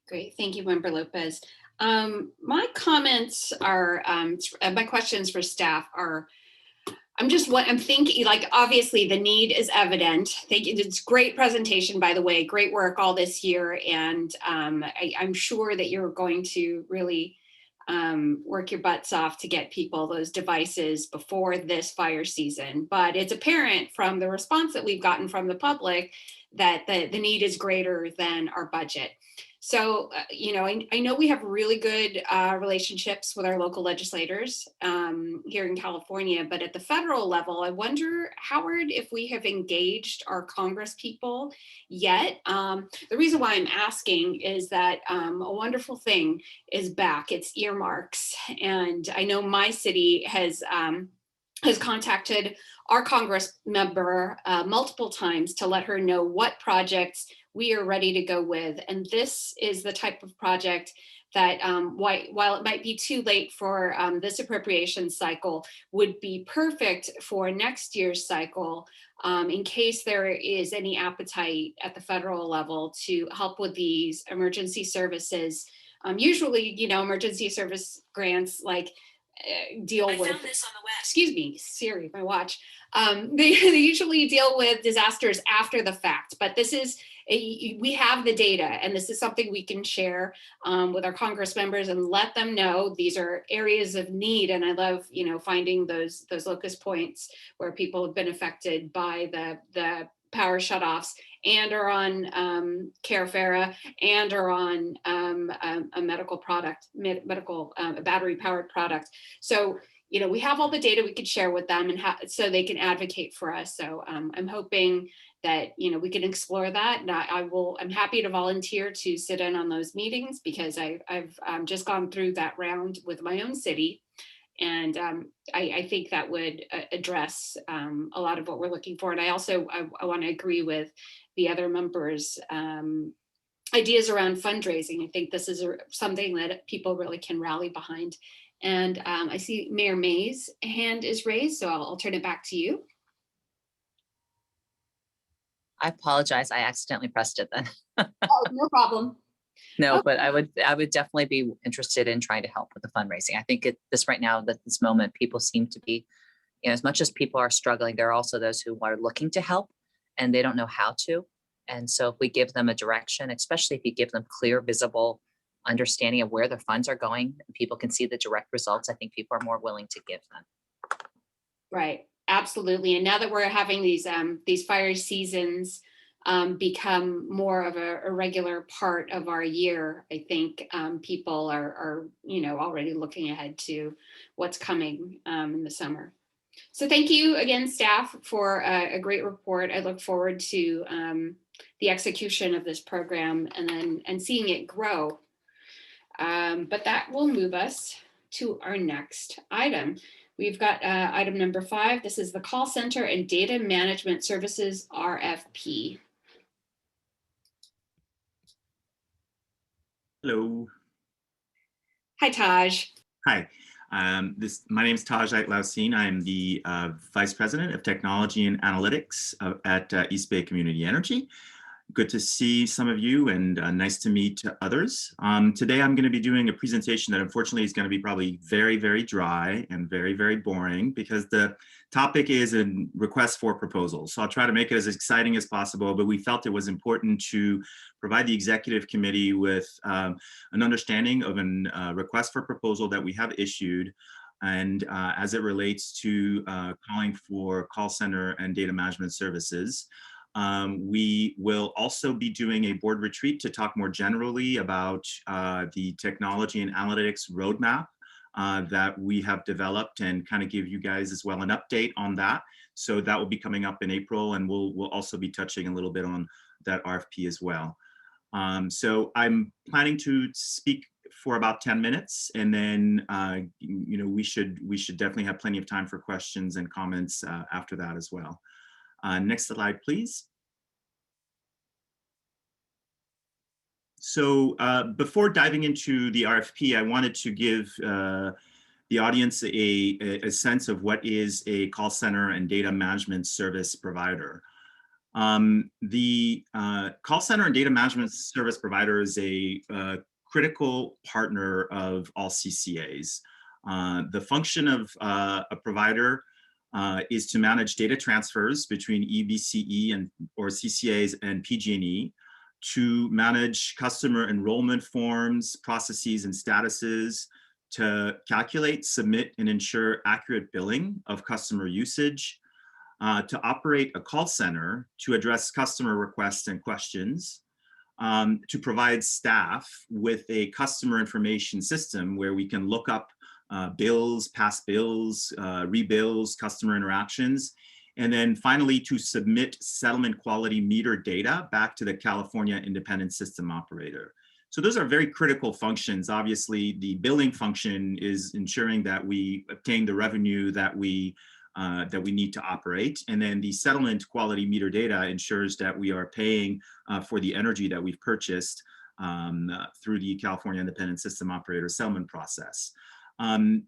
Great, thank you, Member Lopez. My comments are, my questions for staff are, I'm thinking, like, obviously the need is evident. Thank you. It's great presentation, by the way, great work all this year. And I'm sure that you're going to really work your butts off to get people those devices before this fire season. But it's apparent from the response that we've gotten from the public that the need is greater than our budget. So, I know we have really good relationships with our local legislators here in California, but at the federal level, I wonder, Howard, if we have engaged our Congress people yet. The reason why I'm asking is that a wonderful thing is back. It's earmarks. And I know my city has contacted our Congress member multiple times to let her know what projects we are ready to go with. And this is the type of project that while it might be too late for this appropriation cycle, would be perfect for next year's cycle in case there is any appetite at the federal level to help with these emergency services. Usually, emergency service grants like deal with, excuse me, Siri, my watch. They usually deal with disasters after the fact, but this is, we have the data, and this is something we can share with our Congress members and let them know these are areas of need. And I love, finding those locus points where people have been affected by the power shutoffs and are on FERA and are on a medical product, a battery powered product. So, we have all the data we could share with them and so they can advocate for us. So I'm hoping that, we can explore that. And I'm happy to volunteer to sit in on those meetings because I've just gone through that round with my own city. And I think that would address a lot of what we're looking for. And I also, I want to agree with the other members' ideas around fundraising. I think this is something that people really can rally behind. And I see Mayor May's hand is raised, so I'll turn it back to you. I apologize. I accidentally pressed it then. Oh, no problem. No, Okay. but I would definitely be interested in trying to help with the fundraising. I think this right now, at this moment, people seem to be, as much as people are struggling, there are also those who are looking to help and they don't know how to. And so if we give them a direction, especially if you give them clear, visible understanding of where their funds are going, and people can see the direct results, I think people are more willing to give them. Right, absolutely. And now that we're having these fire seasons become more of a regular part of our year, I think people are already looking ahead to what's coming in the summer. So thank you again, staff, for a great report. I look forward to the execution of this program and seeing it grow. But that will move us to our next item. We've got item number 5. This is the Call Center and Data Management Services RFP. Hello. Hi, Taj. Hi. My name is Taj Lausin. I'm the Vice President of Technology and Analytics at East Bay Community Energy. Good to see some of you, and nice to meet others. Today I'm going to be doing a presentation that unfortunately is going to be probably very, very dry and very, very boring, because the topic is a request for proposals. So I'll try to make it as exciting as possible, but we felt it was important to provide the executive committee with an understanding of a request for proposal that we have issued, and as it relates to calling for call center and data management services. We will also be doing a board retreat to talk more generally about the technology and analytics roadmap that we have developed, and kind of give you guys as well an update on that. So that will be coming up in April, and we'll also be touching a little bit on that RFP as well. So I'm planning to speak for about 10 minutes, and then you know, we should definitely have plenty of time for questions and comments after that as well. Next slide, please. So before diving into the RFP, I wanted to give the audience a sense of what is a call center and data management service provider. The call center and data management service provider is a critical partner of all CCAs. The function of a provider is to manage data transfers between EBCE or CCAs and PG&E, to manage customer enrollment forms, processes, and statuses, to calculate, submit, and ensure accurate billing of customer usage, to operate a call center to address customer requests and questions, to provide staff with a customer information system where we can look up bills, past bills, rebills, customer interactions, and then finally to submit settlement quality meter data back to the California Independent System Operator. So those are very critical functions. Obviously, the billing function is ensuring that we obtain the revenue that we need to operate, and then the settlement quality meter data ensures that we are paying for the energy that we've purchased through the California Independent System Operator settlement process.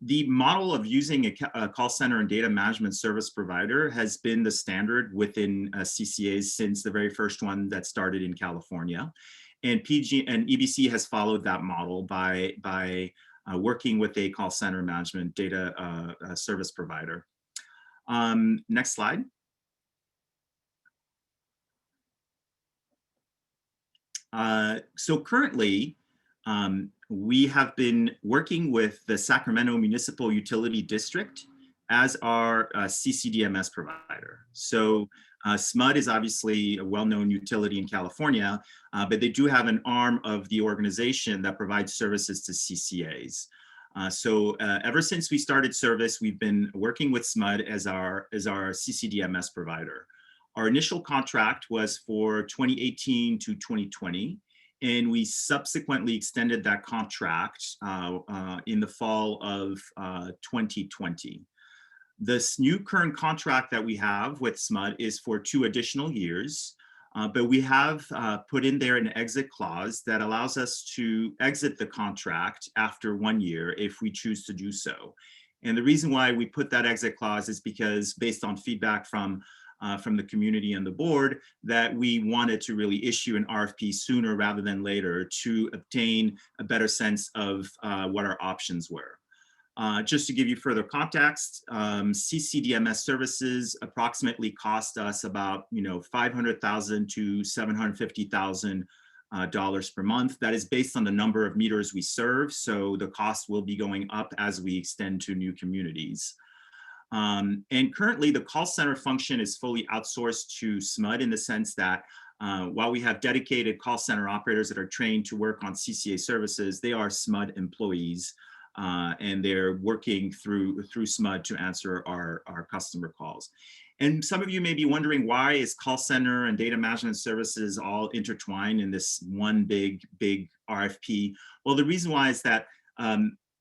The model of using a call center and data management service provider has been the standard within CCAs since the very first one that started in California. And EBC has followed that model by working with a call center management data service provider. Next slide. So currently, we have been working with the Sacramento Municipal Utility District as our CCDMS provider. So SMUD is obviously a well-known utility in California, but they do have an arm of the organization that provides services to CCAs. So ever since we started service, we've been working with SMUD as our CCDMS provider. Our initial contract was for 2018 to 2020. And we subsequently extended that contract in the fall of 2020. This new current contract that we have with SMUD is for 2 additional years, but we have put in there an exit clause that allows us to exit the contract after 1 year if we choose to do so. And the reason why we put that exit clause is because, based on feedback from the community and the board, that we wanted to really issue an RFP sooner rather than later to obtain a better sense of what our options were. Just to give you further context, CCDMS services approximately cost us about $500,000 to $750,000 per month. That is based on the number of meters we serve, so the cost will be going up as we extend to new communities. And currently, the call center function is fully outsourced to SMUD in the sense that while we have dedicated call center operators that are trained to work on CCA services, they are SMUD employees, and they're working through SMUD to answer our customer calls. And some of you may be wondering, why is call center and data management services all intertwined in this one big RFP? Well, the reason why is that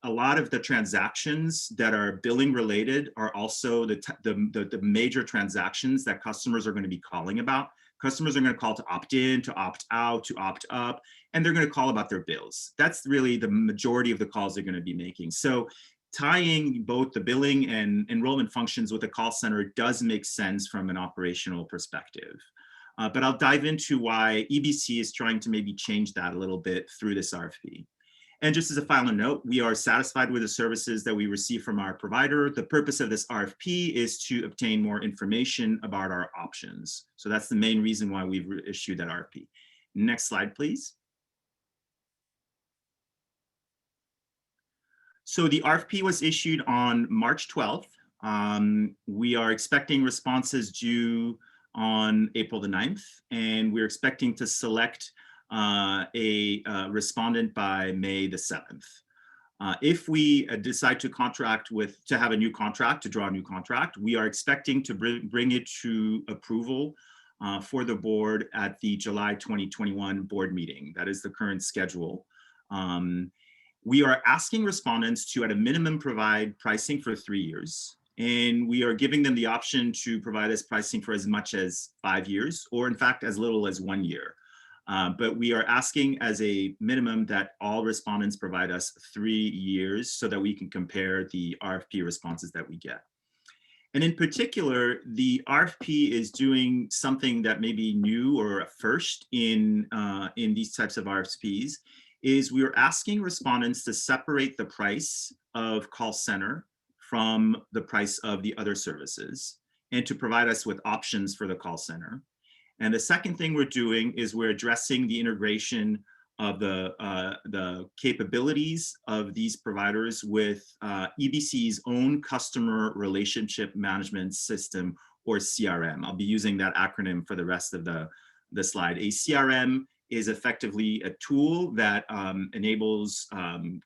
a lot of the transactions that are billing related are also the major transactions that customers are going to be calling about. Customers are going to call to opt in, to opt out, to opt up, and they're going to call about their bills. That's really the majority of the calls they're going to be making. So tying both the billing and enrollment functions with the call center does make sense from an operational perspective. But I'll dive into why EBC is trying to maybe change that a little bit through this RFP. And just as a final note, we are satisfied with the services that we receive from our provider. The purpose of this RFP is to obtain more information about our options. So that's the main reason why we've issued that RFP. Next slide, please. So the RFP was issued on March 12th. We are expecting responses due on April the 9th, and we're expecting to select a respondent by May the 7th. If we decide to have a new contract, to draw a new contract, we are expecting to bring it to approval for the board at the July 2021 board meeting. That is the current schedule. We are asking respondents to, at a minimum, provide pricing for 3 years. And we are giving them the option to provide us pricing for as much as 5 years, or in fact, as little as 1 year. But we are asking as a minimum that all respondents provide us 3 years so that we can compare the RFP responses that we get. And in particular, the RFP is doing something that may be new or a first in these types of RFPs, is we are asking respondents to separate the price of call center from the price of the other services, and to provide us with options for the call center. And the second thing we're doing is we're addressing the integration of the capabilities of these providers with EBC's own customer relationship management system, or CRM. I'll be using that acronym for the rest of the slide. A CRM is effectively a tool that enables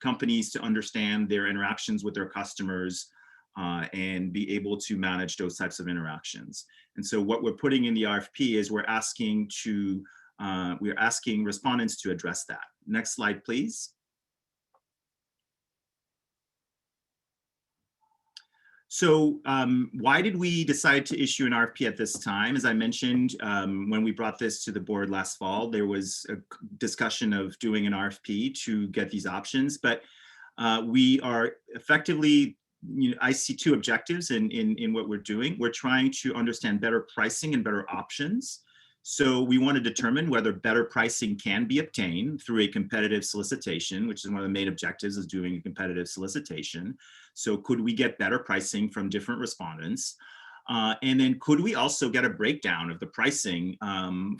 companies to understand their interactions with their customers and be able to manage those types of interactions. And so what we're putting in the RFP is we're asking respondents to address that. Next slide, please. So why did we decide to issue an RFP at this time? As I mentioned, when we brought this to the board last fall, there was a discussion of doing an RFP to get these options, but we are effectively, I see two objectives in what we're doing. We're trying to understand better pricing and better options. So we want to determine whether better pricing can be obtained through a competitive solicitation, which is one of the main objectives of doing a competitive solicitation. So could we get better pricing from different respondents? And then could we also get a breakdown of the pricing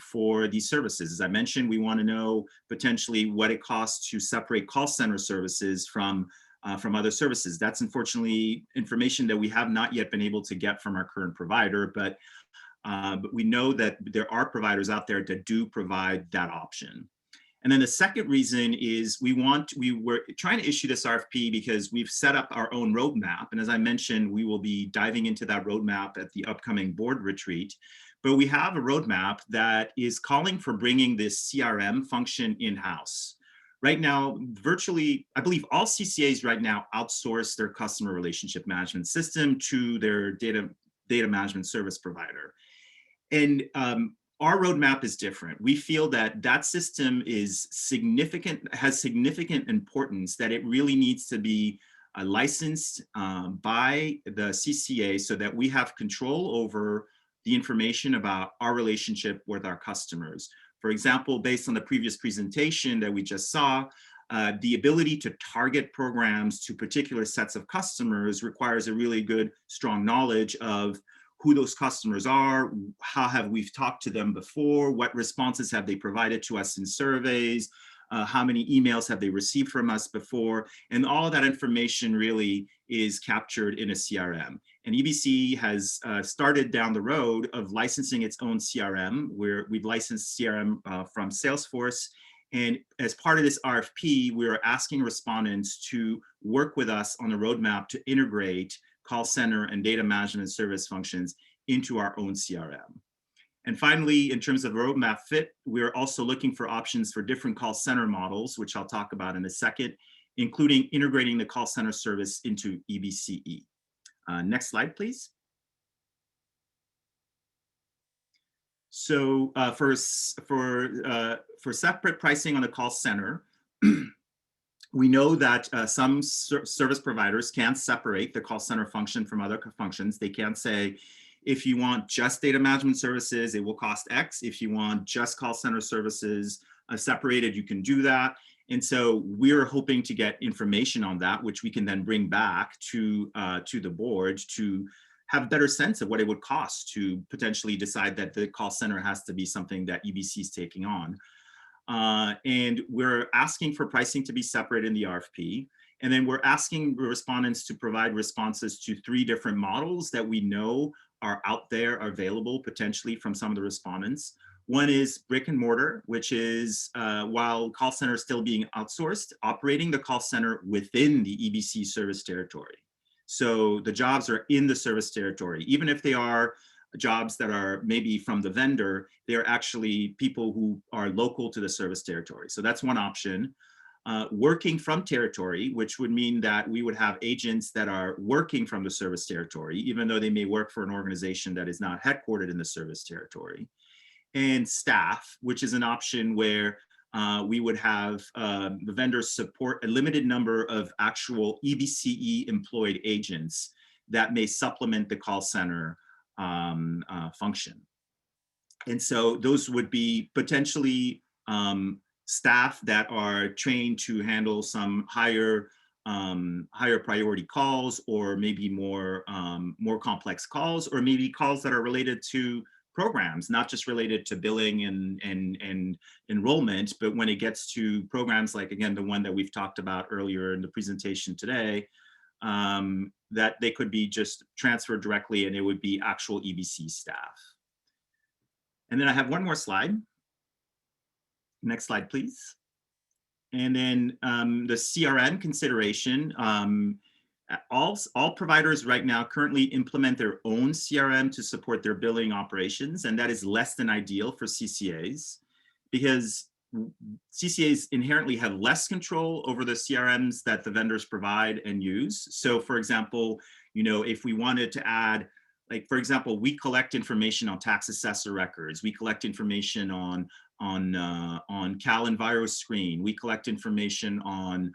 for these services? As I mentioned, we want to know potentially what it costs to separate call center services from other services. That's unfortunately information that we have not yet been able to get from our current provider, but we know that there are providers out there that do provide that option. And then the second reason is we were trying to issue this RFP because we've set up our own roadmap. And as I mentioned, we will be diving into that roadmap at the upcoming board retreat. But we have a roadmap that is calling for bringing this CRM function in-house. Right now, virtually, I believe all CCAs right now outsource their customer relationship management system to their data management service provider. And our roadmap is different. We feel that that system is has significant importance, that it really needs to be licensed by the CCA so that we have control over the information about our relationship with our customers. For example, based on the previous presentation that we just saw, the ability to target programs to particular sets of customers requires a really good, strong knowledge of who those customers are, how have we talked to them before, what responses have they provided to us in surveys, how many emails have they received from us before, and all that information really is captured in a CRM. And EBCE has started down the road of licensing its own CRM, where we've licensed CRM from Salesforce. And as part of this RFP, we're asking respondents to work with us on a roadmap to integrate call center and data management service functions into our own CRM. And finally, in terms of roadmap fit, we're also looking for options for different call center models, which I'll talk about in a second, including integrating the call center service into EBCE. Next slide, please. So for separate pricing on the call center, We know that some service providers can separate the call center function from other functions. They can say, if you want just data management services, it will cost X. If you want just call center services separated, you can do that. And so we're hoping to get information on that, which we can then bring back to the board to have a better sense of what it would cost to potentially decide that the call center has to be something that EBC is taking on. And we're asking for pricing to be separate in the RFP. And then we're asking respondents to provide responses to 3 different models that we know are out there, are available potentially from some of the respondents. One is brick and mortar, which is while call center is still being outsourced, operating the call center within the EBC service territory. So the jobs are in the service territory, even if they are jobs that are maybe from the vendor, they're actually people who are local to the service territory. So that's one option. Working from territory, which would mean that we would have agents that are working from the service territory, even though they may work for an organization that is not headquartered in the service territory. And staff, which is an option where we would have the vendors support a limited number of actual EBCE employed agents that may supplement the call center function. And so those would be potentially staff that are trained to handle some higher priority calls, or maybe more complex calls, or maybe calls that are related to programs, not just related to billing and enrollment, but when it gets to programs like, again, the one that we've talked about earlier in the presentation today, that they could be just transferred directly and it would be actual EBC staff. And then I have one more slide. Next slide, please. And then the CRM consideration. All providers right now currently implement their own CRM to support their billing operations, and that is less than ideal for CCAs because CCAs inherently have less control over the CRMs that the vendors provide and use. So for example, if we wanted to add, like, for example, we collect information on tax assessor records, we collect information on Cal and Virus Screen, we collect information on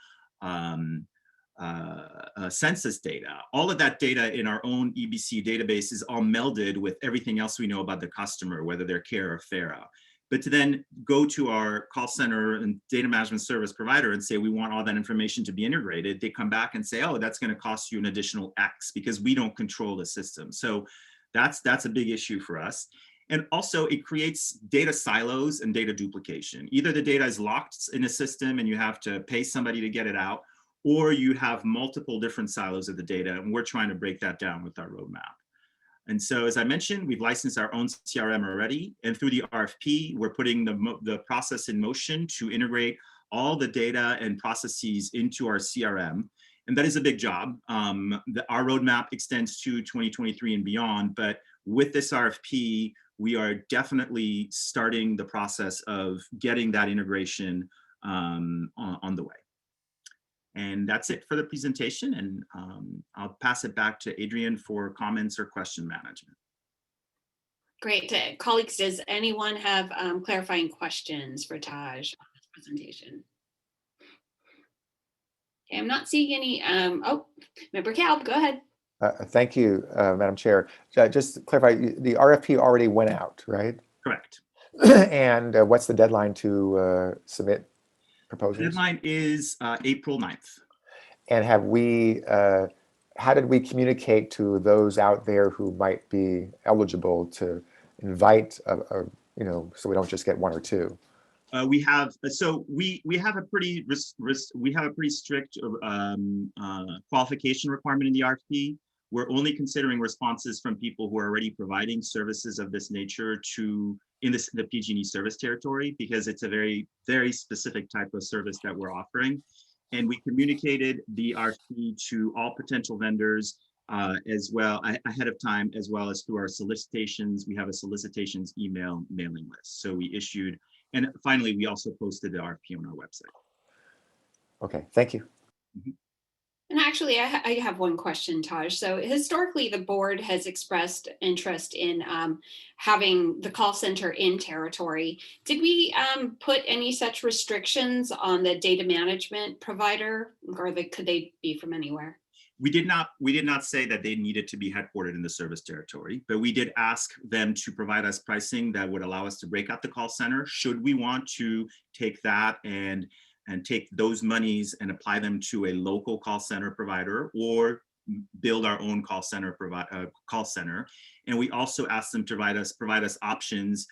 census data. All of that data in our own EBC database is all melded with everything else we know about the customer, whether they're CARE or FERA. But to then go to our call center and data management service provider and say, we want all that information to be integrated, they come back and say, oh, that's going to cost you an additional X because we don't control the system. So that's a big issue for us. And also it creates data silos and data duplication. Either the data is locked in a system and you have to pay somebody to get it out, or you have multiple different silos of the data, and we're trying to break that down with our roadmap. And so, as I mentioned, we've licensed our own CRM already, and through the RFP, we're putting the process in motion to integrate all the data and processes into our CRM, and that is a big job. Our roadmap extends to 2023 and beyond, but with this RFP, we are definitely starting the process of getting that integration on the way. And that's it for the presentation, and I'll pass it back to Adrian for comments or question management. Great. Colleagues, does anyone have clarifying questions for Taj on this presentation? Okay, I'm not seeing any. Oh, Member Kalb, go ahead. Thank you, Madam Chair. Just to clarify, the RFP already went out, right? Correct. And what's the deadline to submit proposals? The deadline is April 9th. And have we, how did we communicate to those out there who might be eligible to invite, so we don't just get one or two? We have a pretty strict qualification requirement in the RFP. We're only considering responses from people who are already providing services of this nature in the PG&E service territory, because it's a very, very specific type of service that we're offering. And we communicated the RFP to all potential vendors as well ahead of time, as well as through our solicitations. We have a solicitations email mailing list. So we issued, and finally, we also posted the RFP on our website. Okay, thank you. Mm-hmm. And actually, I have one question, Taj. So historically, the board has expressed interest in having the call center in territory. Did we put any such restrictions on the data management provider, or could they be from anywhere? We did not say that they needed to be headquartered in the service territory, but we did ask them to provide us pricing that would allow us to break out the call center should we want to take that and take those monies and apply them to a local call center provider or build our own call center. And we also asked them to provide us options,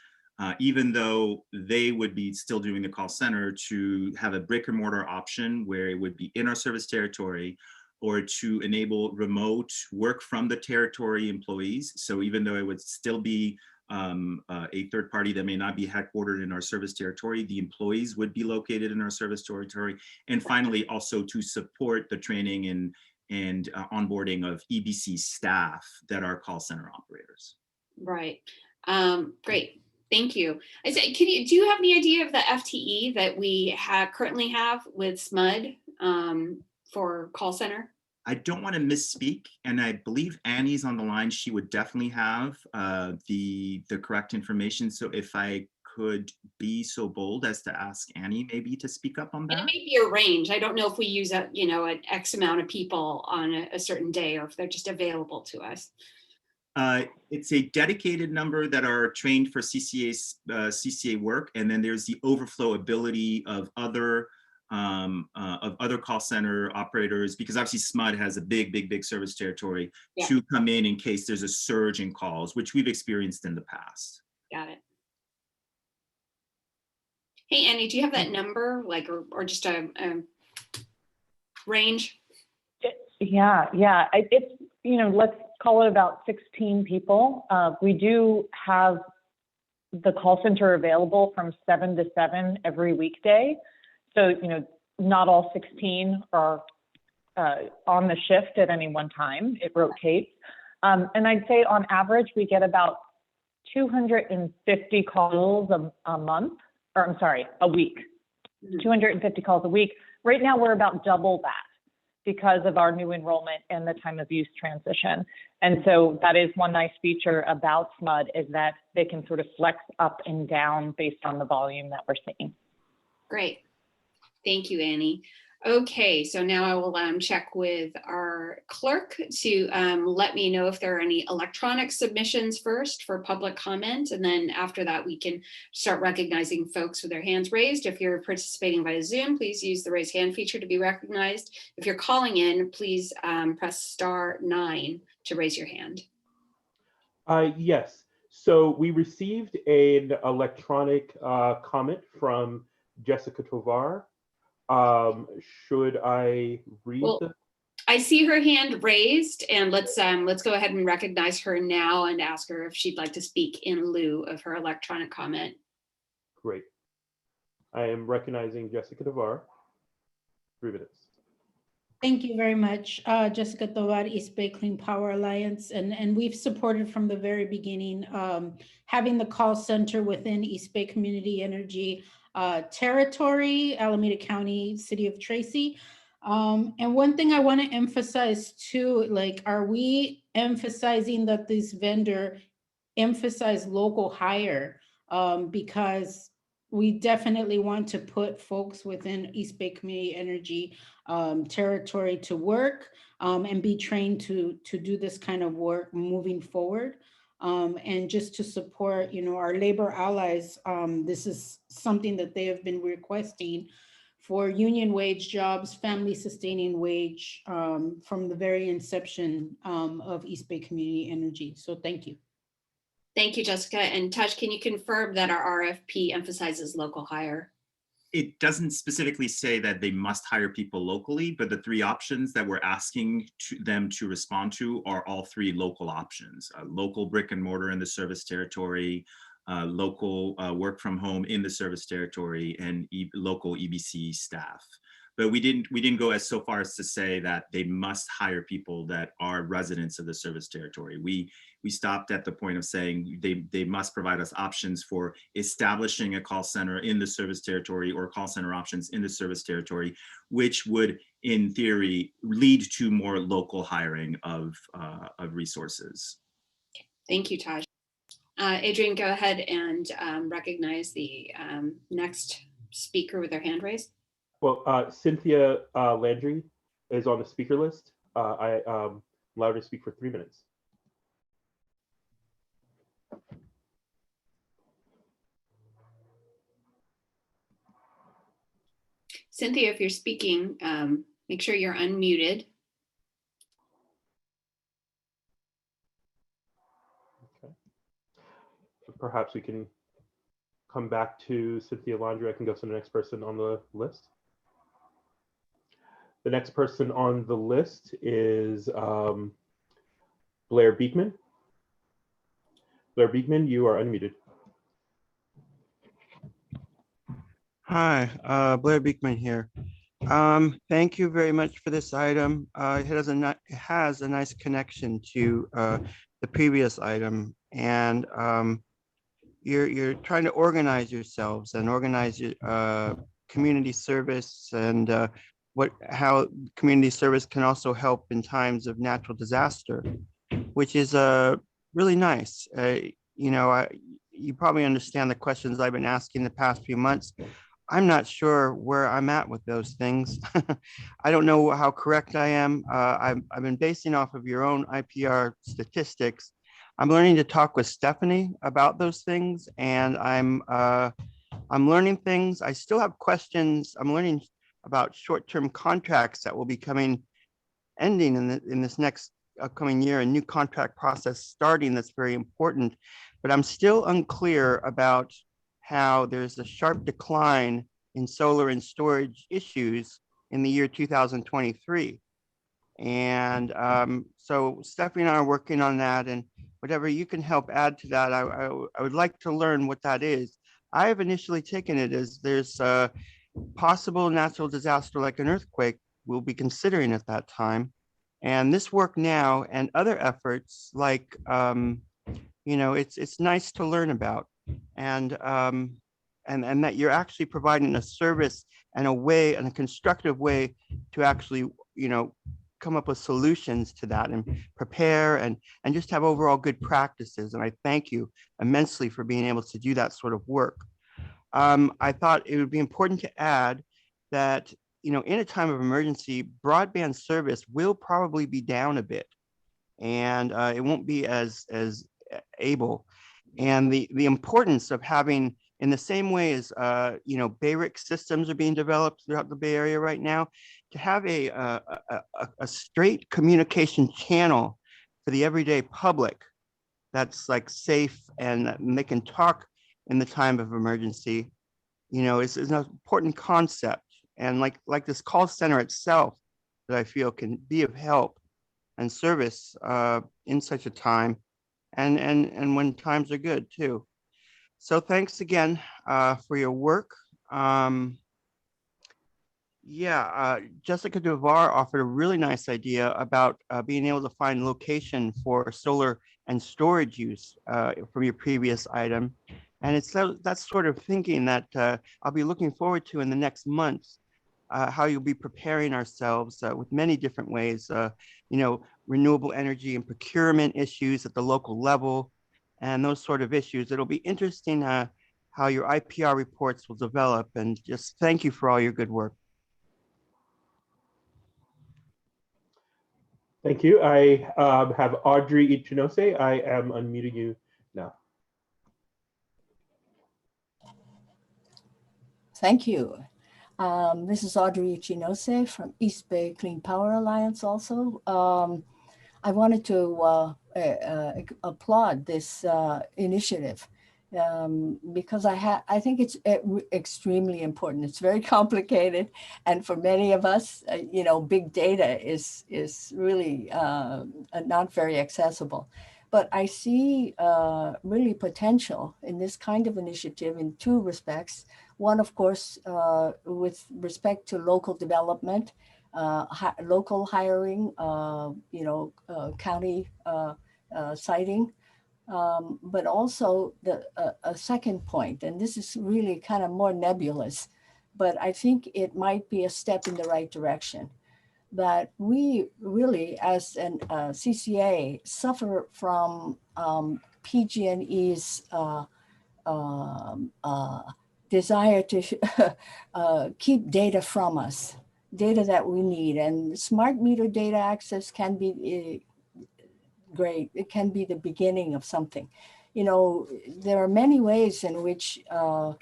even though they would be still doing the call center, to have a brick and mortar option where it would be in our service territory, or to enable remote work from the territory employees. So even though it would still be a third party that may not be headquartered in our service territory, the employees would be located in our service territory. And finally, also to support the training and onboarding of EBC staff that are call center operators. Right. Great. Thank you. I said, do you have any idea of the FTE that we currently have with SMUD for call center? I don't want to misspeak, and I believe Annie's on the line. She would definitely have the correct information. So if I could be so bold as to ask Annie maybe to speak up on that. And it may be a range. I don't know if we use an X amount of people on a certain day, or if they're just available to us. It's a dedicated number that are trained for CCA work, and then there's the overflow ability of other call center operators, because obviously SMUD has a big service territory, to come in case there's a surge in calls, which we've experienced in the past. Got it. Hey, Annie, do you have that number, or just a range? Yeah. It's, let's call it about 16 people. We do have the call center available from 7 to 7 every weekday. So, not all 16 are on the shift at any one time. It rotates. And I'd say on average, we get about 250 calls a week. 250 calls a week. Right now, we're about double that because of our new enrollment and the time of use transition. And so that is one nice feature about SMUD, is that they can sort of flex up and down based on the volume that we're seeing. Great. Thank you, Annie. Okay, so now I will check with our clerk to let me know if there are any electronic submissions first for public comment. And then after that, we can start recognizing folks with their hands raised. If you're participating via Zoom, please use the raise hand feature to be recognized. If you're calling in, please press *9 to raise your hand. Yes, so we received an electronic comment from Jessica Tovar. Should I read I see her hand raised, and let's go ahead and recognize her now and ask her if she'd like to speak in lieu of her electronic comment. Great. I am recognizing Jessica Tovar. 3 minutes. Thank you very much, Jessica Tovar, East Bay Clean Power Alliance, and we've supported from the very beginning having the call center within East Bay Community Energy territory, Alameda County, City of Tracy. And one thing I want to emphasize too, are we emphasizing that this vendor emphasize local hire? Because we definitely want to put folks within East Bay Community Energy territory to work and be trained to do this kind of work moving forward. And just to support, our labor allies, this is something that they have been requesting for union wage jobs, family sustaining wage from the very inception of East Bay Community Energy. So thank you. Thank you, Jessica. And Taj, can you confirm that our RFP emphasizes local hire? It doesn't specifically say that they must hire people locally, but the 3 options that we're asking them to respond to are all 3 local options: local brick and mortar in the service territory, local work from home in the service territory, and local EBC staff. but we didn't go as so far as to say that they must hire people that are residents of the service territory. We stopped at the point of saying they must provide us options for establishing a call center in the service territory or call center options in the service territory, which would, in theory, lead to more local hiring of resources. Thank you, Taj. Adrian, go ahead and recognize the next speaker with their hand raised. Well, Cynthia Landry is on the speaker list. I allowed her to speak for 3 minutes. Cynthia, if you're speaking, make sure you're unmuted. Okay. So perhaps we can come back to Cynthia Landry. I can go to the next person on the list. The next person on the list is Blair Beekman. Blair Beekman, you are unmuted. Hi, Blair Beekman here. Thank you very much for this item. It has a nice connection to the previous item, and you're trying to organize yourselves and organize your community service and how community service can also help in times of natural disaster, which is really nice. You probably understand the questions I've been asking the past few months. I'm not sure where I'm at with those things. I don't know how correct I am. I've been basing off of your own IPR statistics. I'm learning to talk with Stephanie about those things, and I'm learning things. I still have questions. I'm learning about short-term contracts that will be ending in this next upcoming year, a new contract process starting that's very important. But I'm still unclear about how there's a sharp decline in solar and storage issues in the year 2023. And so Stephanie and I are working on that, and whatever you can help add to that, I would like to learn what that is. I have initially taken it as there's a possible natural disaster like an earthquake we'll be considering at that time. And this work now and other efforts like, it's nice to learn about. And that you're actually providing a service and a constructive way to actually, come up with solutions to that and prepare and just have overall good practices. And I thank you immensely for being able to do that sort of work. I thought it would be important to add that, in a time of emergency, broadband service will probably be down a bit, and it won't be as able. And the importance of having, in the same way as BayRIC systems are being developed throughout the Bay Area right now, to have a straight communication channel for the everyday public that's like safe and they can talk in the time of emergency, is an important concept. And like this call center itself that I feel can be of help and service in such a time. And when times are good too. So thanks again for your work. Jessica Duvar offered a really nice idea about being able to find location for solar and storage use from your previous item. And it's that sort of thinking that I'll be looking forward to in the next months, how you'll be preparing ourselves with many different ways, renewable energy and procurement issues at the local level and those sort of issues. It'll be interesting how your IPR reports will develop, and just thank you for all your good work. Thank you. I have Audrey Ichinose. I am unmuting you now. Thank you. This is Audrey Ichinose from East Bay Clean Power Alliance also. I wanted to applaud this initiative because I think it's extremely important. It's very complicated, and for many of us, big data is really not very accessible. But I see really potential in this kind of initiative in two respects. One, of course, with respect to local development, local hiring, county siting, but also a second point, and this is really kind of more nebulous, but I think it might be a step in the right direction, that we really, as an CCA, suffer from PG&E's desire to keep data from us, data that we need. And smart meter data access can be great. It can be the beginning of something. You know, there are many ways in which the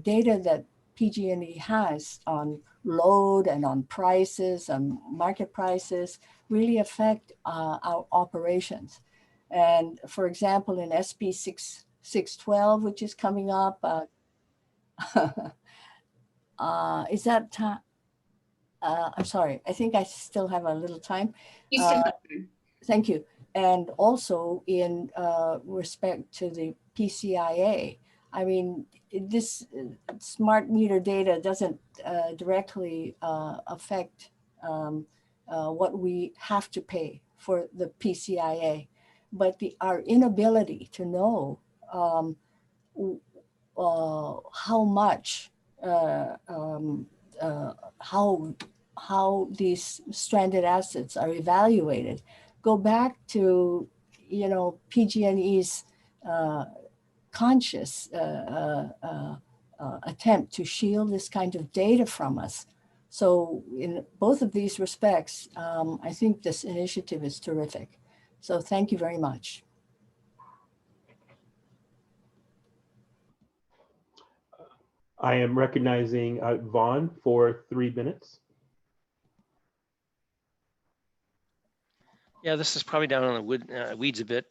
data that PG&E has on load and on prices and market prices really affect our operations. And for example, in SB 612, which is coming up, is that time? I'm sorry, I think I still have a little time. Thank you. And also in respect to the PCIA, I mean, this smart meter data doesn't directly affect what we have to pay for the PCIA, but our inability to know how much, how these stranded assets are evaluated, go back to, you know, PG&E's conscious attempt to shield this kind of data from us. So in both of these respects, I think this initiative is terrific. So thank you very much. I am recognizing Vaughn for 3 minutes. Yeah, this is probably down on the weeds a bit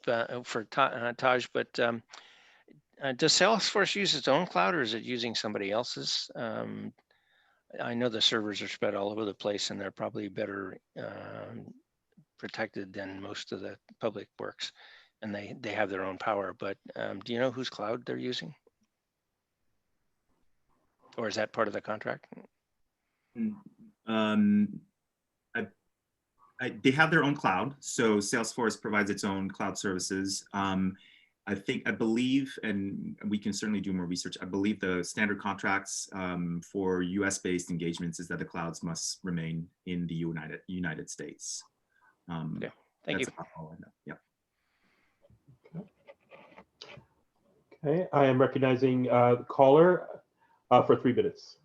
for Taj, but does Salesforce use its own cloud, or is it using somebody else's? I know the servers are spread all over the place, and they're probably better protected than most of the public works, and they have their own power. But do you know whose cloud they're using? Or is that part of the contract? They have their own cloud. So Salesforce provides its own cloud services. I believe, and we can certainly do more research, I believe the standard contracts for US-based engagements is that the clouds must remain in the United States. Yeah, thank you. All I know. Yeah. Okay, I am recognizing the caller for 3 minutes.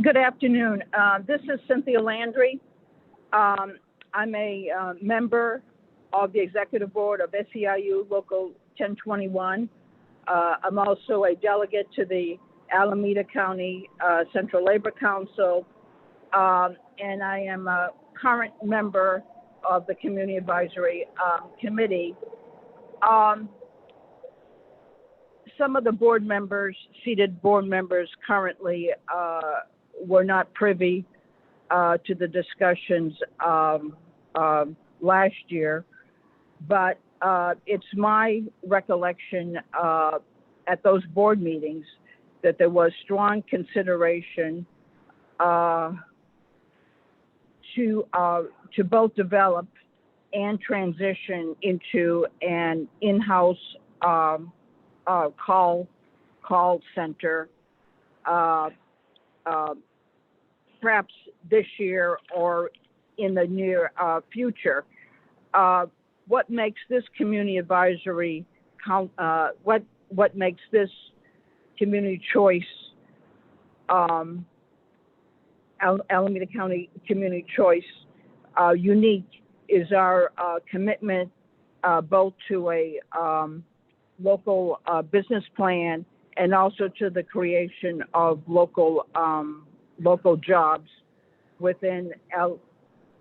Good afternoon. This is Cynthia Landry. I'm a member of the executive board of SEIU Local 1021. I'm also a delegate to the Alameda County Central Labor Council, and I am a current member of the Community Advisory Committee. Some of the board members, seated board members currently, were not privy to the discussions last year, but it's my recollection at those board meetings that there was strong consideration to both develop and transition into an in-house call center, perhaps this year or in the near future. What makes this community advisory, what makes this community choice, Alameda County Community Choice, unique is our commitment both to a local business plan and also to the creation of local jobs within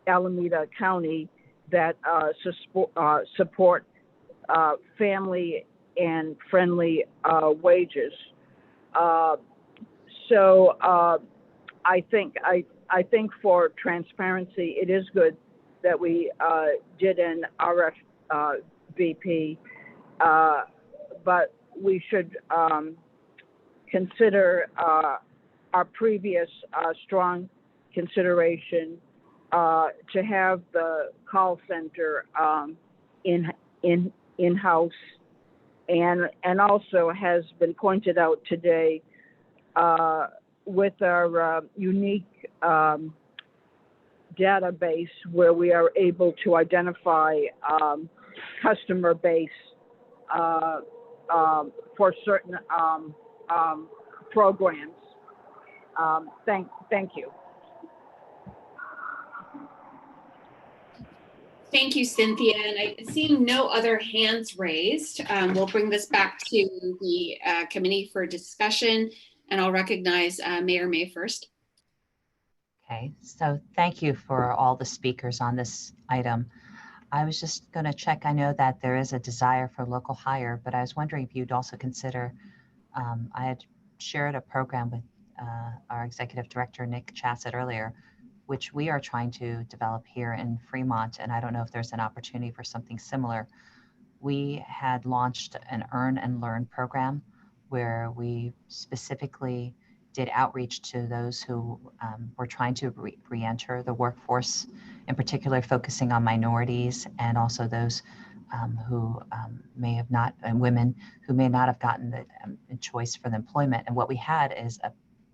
Alameda County that support family and friendly wages. So I think for transparency, it is good that we did an VP, but we should consider our previous strong consideration to have the call center in-house, and also has been pointed out today with our unique database where we are able to identify customer base for certain programs. Thank you. Thank you, Cynthia. And I see no other hands raised. We'll bring this back to the committee for discussion, and I'll recognize Mayor May first. Okay, so thank you for all the speakers on this item. I was just going to check. I know that there is a desire for local hire, but I was wondering if you'd also consider, I had shared a program with our executive director, Nick Chassett, earlier, which we are trying to develop here in Fremont. And I don't know if there's an opportunity for something similar. We had launched an Earn and Learn program where we specifically did outreach to those who were trying to re-enter the workforce, in particular focusing on minorities and also those who may have not, and women who may not have gotten the choice for the employment. And what we had is a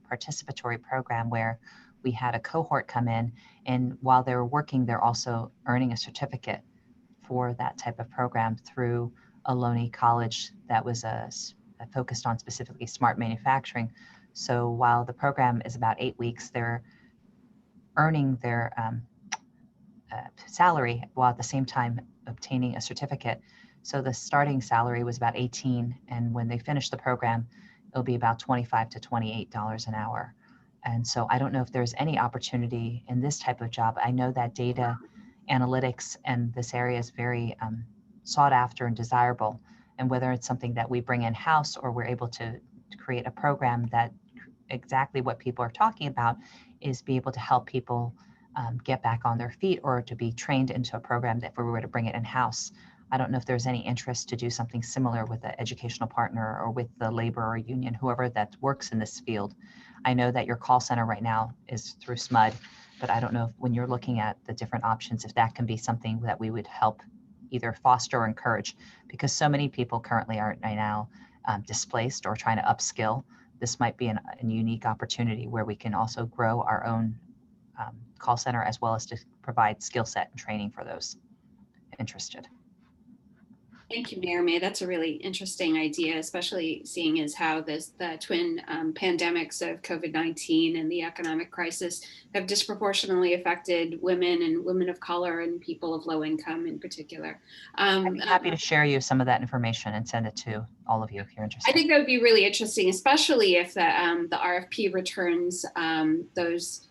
participatory program where we had a cohort come in, and while they were working, they're also earning a certificate for that type of program through Ohlone College that was focused on specifically smart manufacturing. So while the program is about 8 weeks, they're earning their salary while at the same time obtaining a certificate. So the starting salary was about 18, and when they finish the program, it'll be about $25 to $28 an hour. And so I don't know if there's any opportunity in this type of job. I know that data analytics and this area is very sought after and desirable, and whether it's something that we bring in-house or we're able to create a program that exactly what people are talking about is be able to help people get back on their feet, or to be trained into a program that if we were to bring it in-house. I don't know if there's any interest to do something similar with an educational partner or with the labor or union, whoever that works in this field. I know that your call center right now is through SMUD, but I don't know if when you're looking at the different options, if that can be something that we would help either foster or encourage, because so many people currently are right now displaced or trying to upskill. This might be a unique opportunity where we can also grow our own call center, as well as to provide skill set and training for those interested. Thank you, Mayor May. That's a really interesting idea, especially seeing as how the twin pandemics of COVID-19 and the economic crisis have disproportionately affected women and women of color and people of low income in particular. I'd be happy to share you some of that information and send it to all of you if you're interested. I think that would be really interesting, especially if the RFP returns those,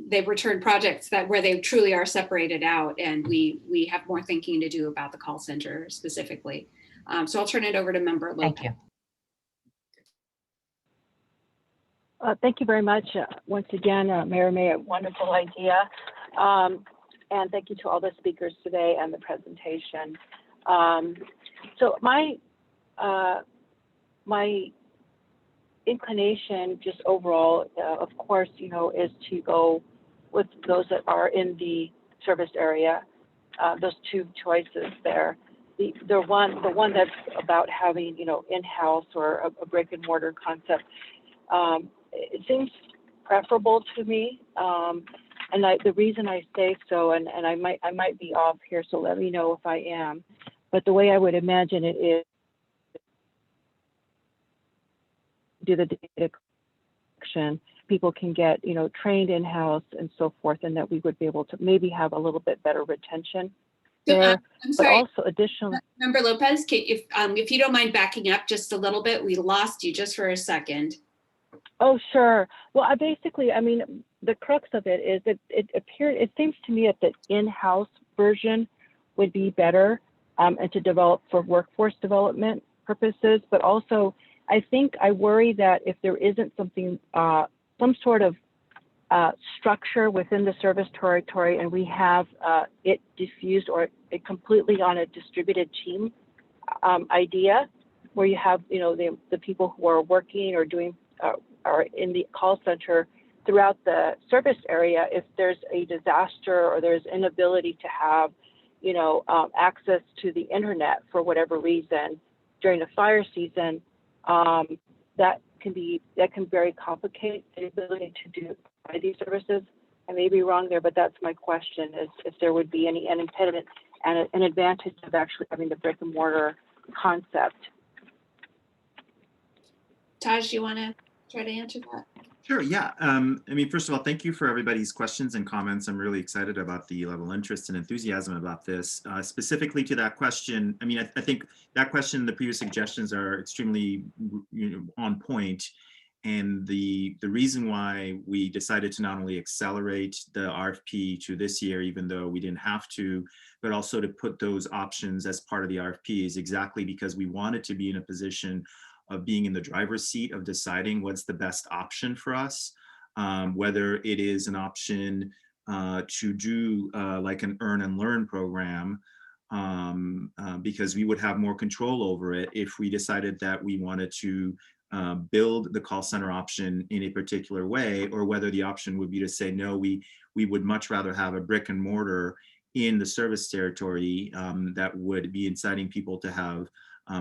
they've returned projects where they truly are separated out, and we have more thinking to do about the call center specifically. So I'll turn it over to Member Lopez. Thank you. Thank you very much. Once again, Mayor May, a wonderful idea. And thank you to all the speakers today and the presentation. So my inclination just overall, of course, is to go with those that are in the service area, those two choices there. The one that's about having, in-house or a brick and mortar concept, it seems preferable to me. And the reason I say so, and I might be off here, so let me know if I am, but the way I would imagine it is, do the data collection, people can get, trained in-house and so forth, and that we would be able to maybe have a little bit better retention there. I'm sorry, but also additionally, Member Lopez, if you don't mind backing up just a little bit, we lost you just for a second. Oh, sure. Well, the crux of it is that it seems to me that the in-house version would be better and to develop for workforce development purposes, but also I worry that if there isn't something, some sort of structure within the service territory, and we have it diffused or it completely on a distributed team idea, where you have, you know, the people who are working or doing are in the call center throughout the service area. If there's a disaster or there's inability to have, you know, access to the internet for whatever reason during the fire season, that can very complicate the ability to do these services. I may be wrong there, but that's my question: is if there would be an impediment and an advantage of actually having the brick and mortar concept. Taj, do you want to try to answer that? Sure, yeah. I mean, first of all, thank you for everybody's questions and comments. I'm really excited about the level of interest and enthusiasm about this. Specifically to that question, I mean, I think that question and the previous suggestions are extremely, you know, on point. And the reason why we decided to not only accelerate the RFP to this year, even though we didn't have to, but also to put those options as part of the RFP is exactly because we wanted to be in a position of being in the driver's seat of deciding what's the best option for us, whether it is an option to do like an earn and learn program, because we would have more control over it if we decided that we wanted to build the call center option in a particular way, or whether the option would be to say, no, we would much rather have a brick and mortar in the service territory that would be inciting people to have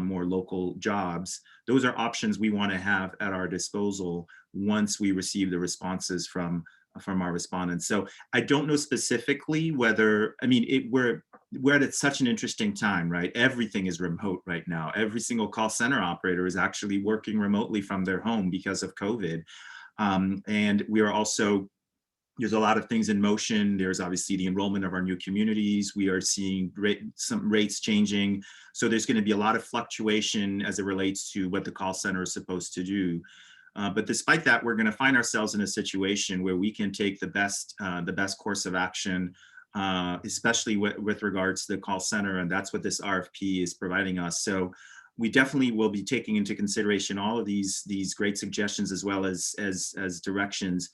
more local jobs. Those are options we want to have at our disposal once we receive the responses from our respondents. So I don't know specifically whether, I mean, we're at such an interesting time, right? Everything is remote right now. Every single call center operator is actually working remotely from their home because of COVID. And we are also, there's a lot of things in motion. There's obviously the enrollment of our new communities. We are seeing some rates changing. So there's going to be a lot of fluctuation as it relates to what the call center is supposed to do. But despite that, we're going to find ourselves in a situation where we can take the best course of action, especially with regards to the call center. And that's what this RFP is providing us. So we definitely will be taking into consideration all of these great suggestions as well as directions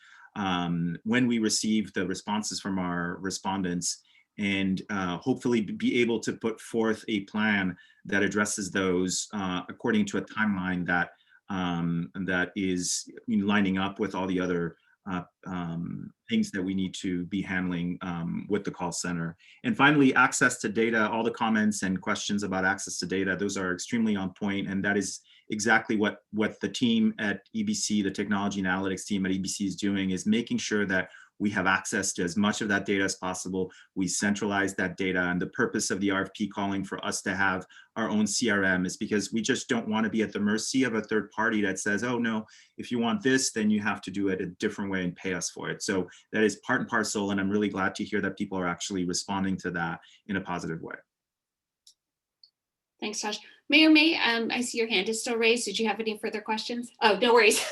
when we receive the responses from our respondents, and hopefully be able to put forth a plan that addresses those according to a timeline that is lining up with all the other things that we need to be handling with the call center. And finally, access to data. All the comments and questions about access to data, those are extremely on point, and that is exactly what the team at EBC, the technology and analytics team at EBC is doing, is making sure that we have access to as much of that data as possible. We centralize that data, and the purpose of the RFP calling for us to have our own CRM is because we just don't want to be at the mercy of a third party that says, oh no, if you want this, then you have to do it a different way and pay us for it. So that is part and parcel, and I'm really glad to hear that people are actually responding to that in a positive way. Thanks, Josh. Mayor May, I see your hand is still raised. Did you have any further questions? Oh, no worries.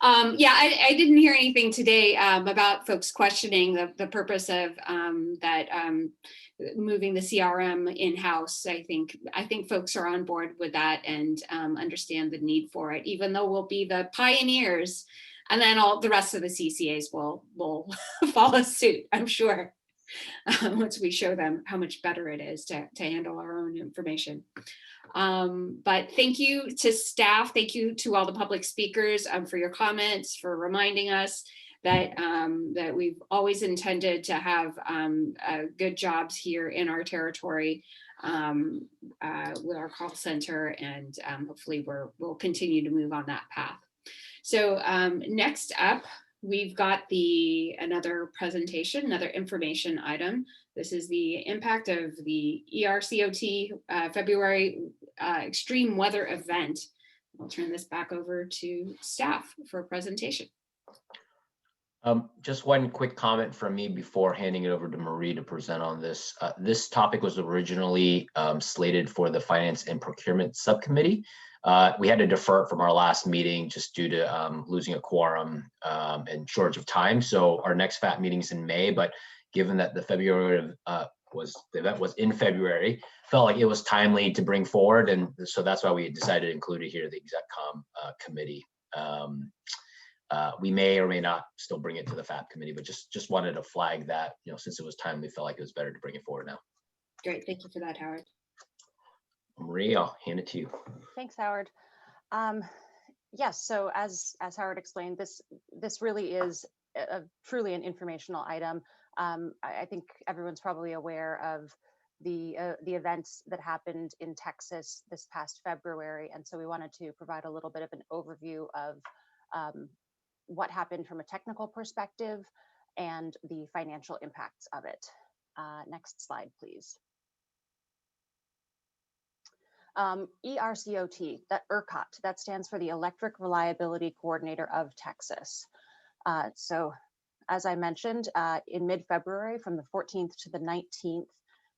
Yeah, I didn't hear anything today about folks questioning the purpose of moving the CRM in-house. I think folks are on board with that and understand the need for it, even though we'll be the pioneers, and then all the rest of the CCAs will follow suit, I'm sure, once we show them how much better it is to handle our own information. But thank you to staff. Thank you to all the public speakers for your comments, for reminding us that that we've always intended to have good jobs here in our territory with our call center, and hopefully we'll continue to move on that path. So next up, we've got another presentation, another information item. This is the impact of the ERCOT February extreme weather event. I'll turn this back over to staff for a presentation. Just one quick comment from me before handing it over to Marie to present on this. This topic was originally slated for the Finance and Procurement Subcommittee. We had to defer it from our last meeting just due to losing a quorum and shortage of time. So our next FAT meeting is in May, but given that the event was in February, felt like it was timely to bring forward, and so that's why we decided to include it here, the Exec Comm committee. We may or may not still bring it to the FAP committee, but just wanted to flag that, since it was time, we felt like it was better to bring it forward now. Great, thank you for that, Howard. Marie, I'll hand it to you. Thanks, Howard. Yes, so as Howard explained, this really is truly an informational item. I think everyone's probably aware of the events that happened in Texas this past February, and so we wanted to provide a little bit of an overview of what happened from a technical perspective and the financial impacts of it. Next slide, please. ERCOT, that ERCOT, that stands for the Electric Reliability Coordinator of Texas. So as I mentioned, in mid-February, from the 14th to the 19th,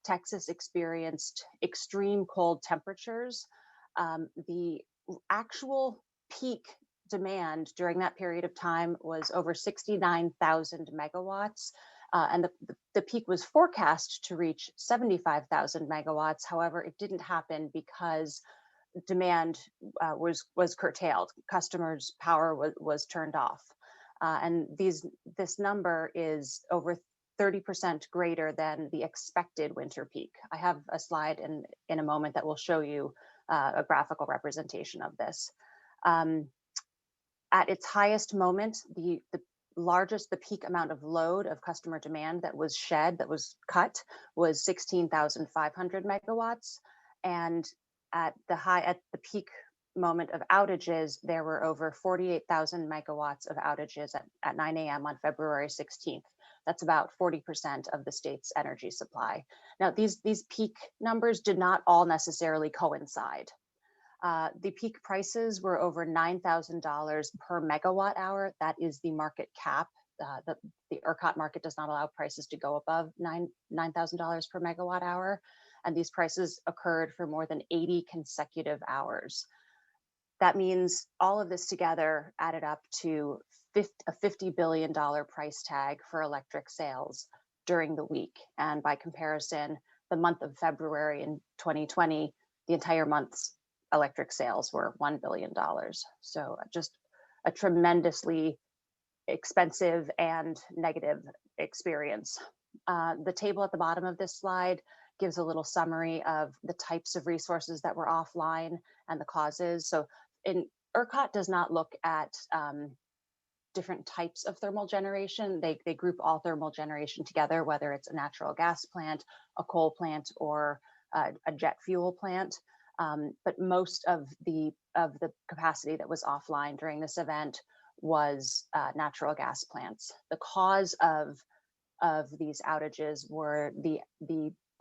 Texas experienced extreme cold temperatures. The actual peak demand during that period of time was over 69,000 megawatts. And the peak was forecast to reach 75,000 megawatts. However, it didn't happen because demand was curtailed. Customers' power was turned off. And this number is over 30% greater than the expected winter peak. I have a slide in a moment that will show you a graphical representation of this. At its highest moment, the peak amount of load of customer demand that was cut was 16,500 megawatts. And at the peak moment of outages, there were over 48,000 megawatts of outages at 9 a.m. on February 16th. That's about 40% of the state's energy supply. Now, these peak numbers did not all necessarily coincide. The peak prices were over $9,000 per megawatt hour. That is the market cap. The ERCOT market does not allow prices to go above $9,000 per megawatt hour. And these prices occurred for more than 80 consecutive hours. That means all of this together added up to a $50 billion price tag for electric sales during the week. And by comparison, the month of February in 2020, the entire month's electric sales were $1 billion. So just a tremendously expensive and negative experience. The table at the bottom of this slide gives a little summary of the types of resources that were offline and the causes. So ERCOT does not look at different types of thermal generation. They group all thermal generation together, whether it's a natural gas plant, a coal plant, or a jet fuel plant. But most of the capacity that was offline during this event was natural gas plants. The cause of these outages were the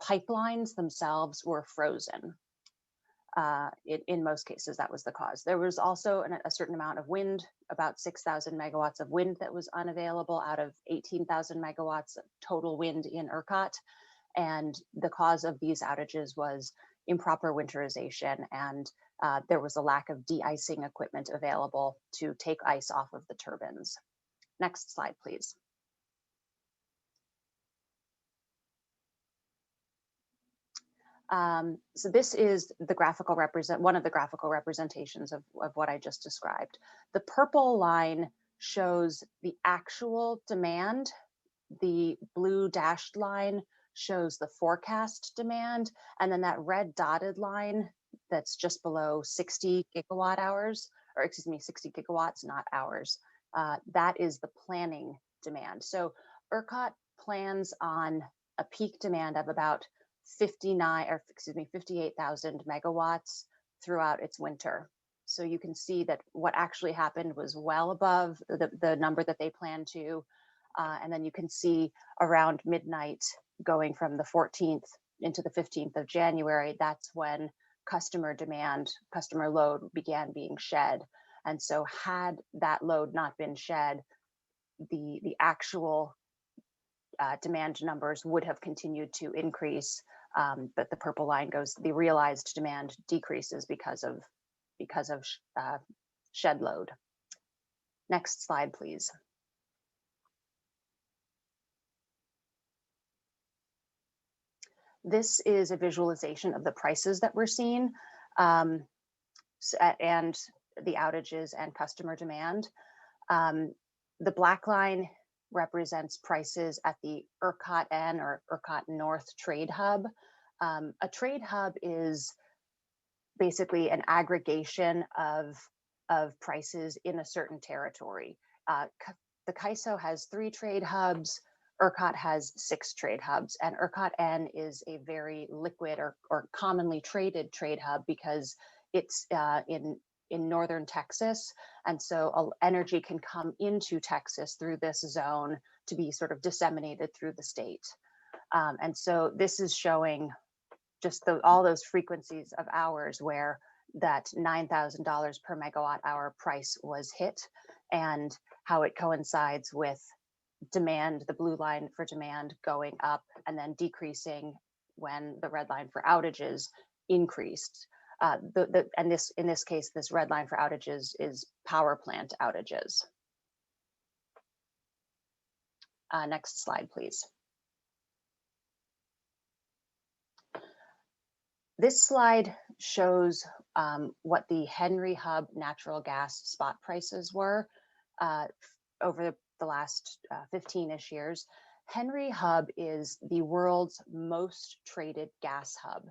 pipelines themselves were frozen. In most cases, that was the cause. There was also a certain amount of wind, about 6,000 megawatts of wind that was unavailable out of 18,000 megawatts of total wind in ERCOT. And the cause of these outages was improper winterization, and there was a lack of de-icing equipment available to take ice off of the turbines. Next slide, please. So this is the one of the graphical representations of what I just described. The purple line shows the actual demand. The blue dashed line shows the forecast demand. And then that red dotted line that's just below 60 gigawatt hours, or excuse me, 60 gigawatts, not hours. That is the planning demand. So ERCOT plans on a peak demand of about 58,000 megawatts throughout its winter. So you can see that what actually happened was well above the number that they planned to. And then you can see around midnight, going from the 14th into the 15th of January, that's when customer load began being shed. And so had that load not been shed, the actual demand numbers would have continued to increase. But the purple line goes, the realized demand decreases because of shed load. Next slide, please. This is a visualization of the prices that we're seeing and the outages and customer demand. The black line represents prices at the ERCOT N or ERCOT North Trade Hub. A trade hub is basically an aggregation of prices in a certain territory. The CAISO has 3 trade hubs, ERCOT has 6 trade hubs, and ERCOT N is a very liquid or commonly traded trade hub because it's in northern Texas. And so energy can come into Texas through this zone to be sort of disseminated through the state. And so this is showing just all those frequencies of hours where that $9,000 per megawatt hour price was hit, and how it coincides with demand, the blue line for demand going up and then decreasing when the red line for outages increased. And in this case, this red line for outages is power plant outages. Next slide, please. This slide shows what the Henry Hub natural gas spot prices were over the last 15-ish years. Henry Hub is the world's most traded gas hub.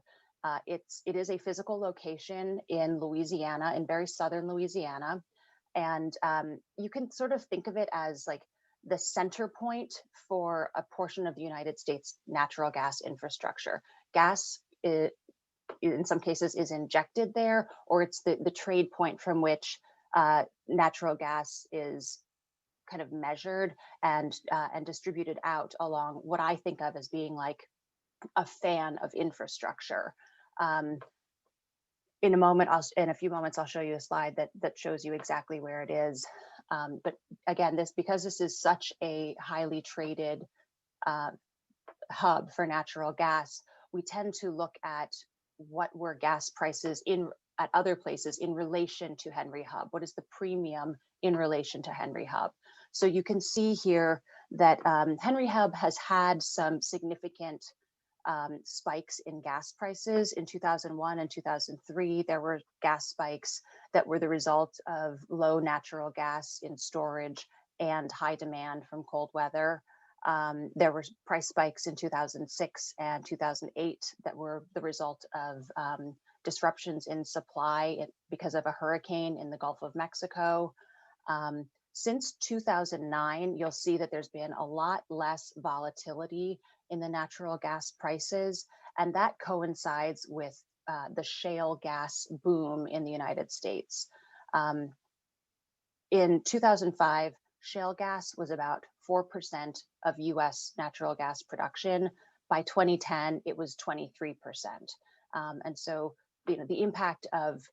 It is a physical location in Louisiana, in very southern Louisiana. And you can sort of think of it as like the center point for a portion of the United States natural gas infrastructure. Gas, in some cases, is injected there, or it's the trade point from which natural gas is kind of measured and distributed out along what I think of as being like a fan of infrastructure. In a few moments, I'll show you a slide that shows you exactly where it is. But again, because this is such a highly traded hub for natural gas, we tend to look at what were gas prices at other places in relation to Henry Hub. What is the premium in relation to Henry Hub? So you can see here that Henry Hub has had some significant spikes in gas prices. In 2001 and 2003, there were gas spikes that were the result of low natural gas in storage and high demand from cold weather. There were price spikes in 2006 and 2008 that were the result of disruptions in supply because of a hurricane in the Gulf of Mexico. Since 2009, you'll see that there's been a lot less volatility in the natural gas prices, and that coincides with the shale gas boom in the United States. In 2005, shale gas was about 4% of US natural gas production. By 2010, it was 23%. And so, the impact of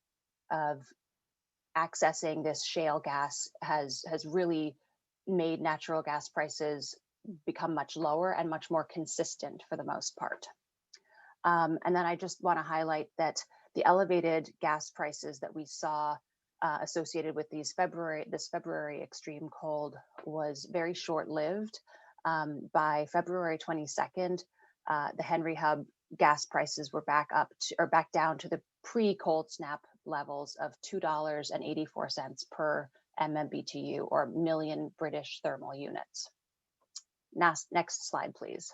accessing this shale gas has really made natural gas prices become much lower and much more consistent for the most part. And then I just want to highlight that the elevated gas prices that we saw associated with this February extreme cold was very short-lived. By February 22nd, the Henry Hub gas prices were back down to the pre-cold snap levels of $2.84 per MMBTU, or million British thermal units. Next slide, please.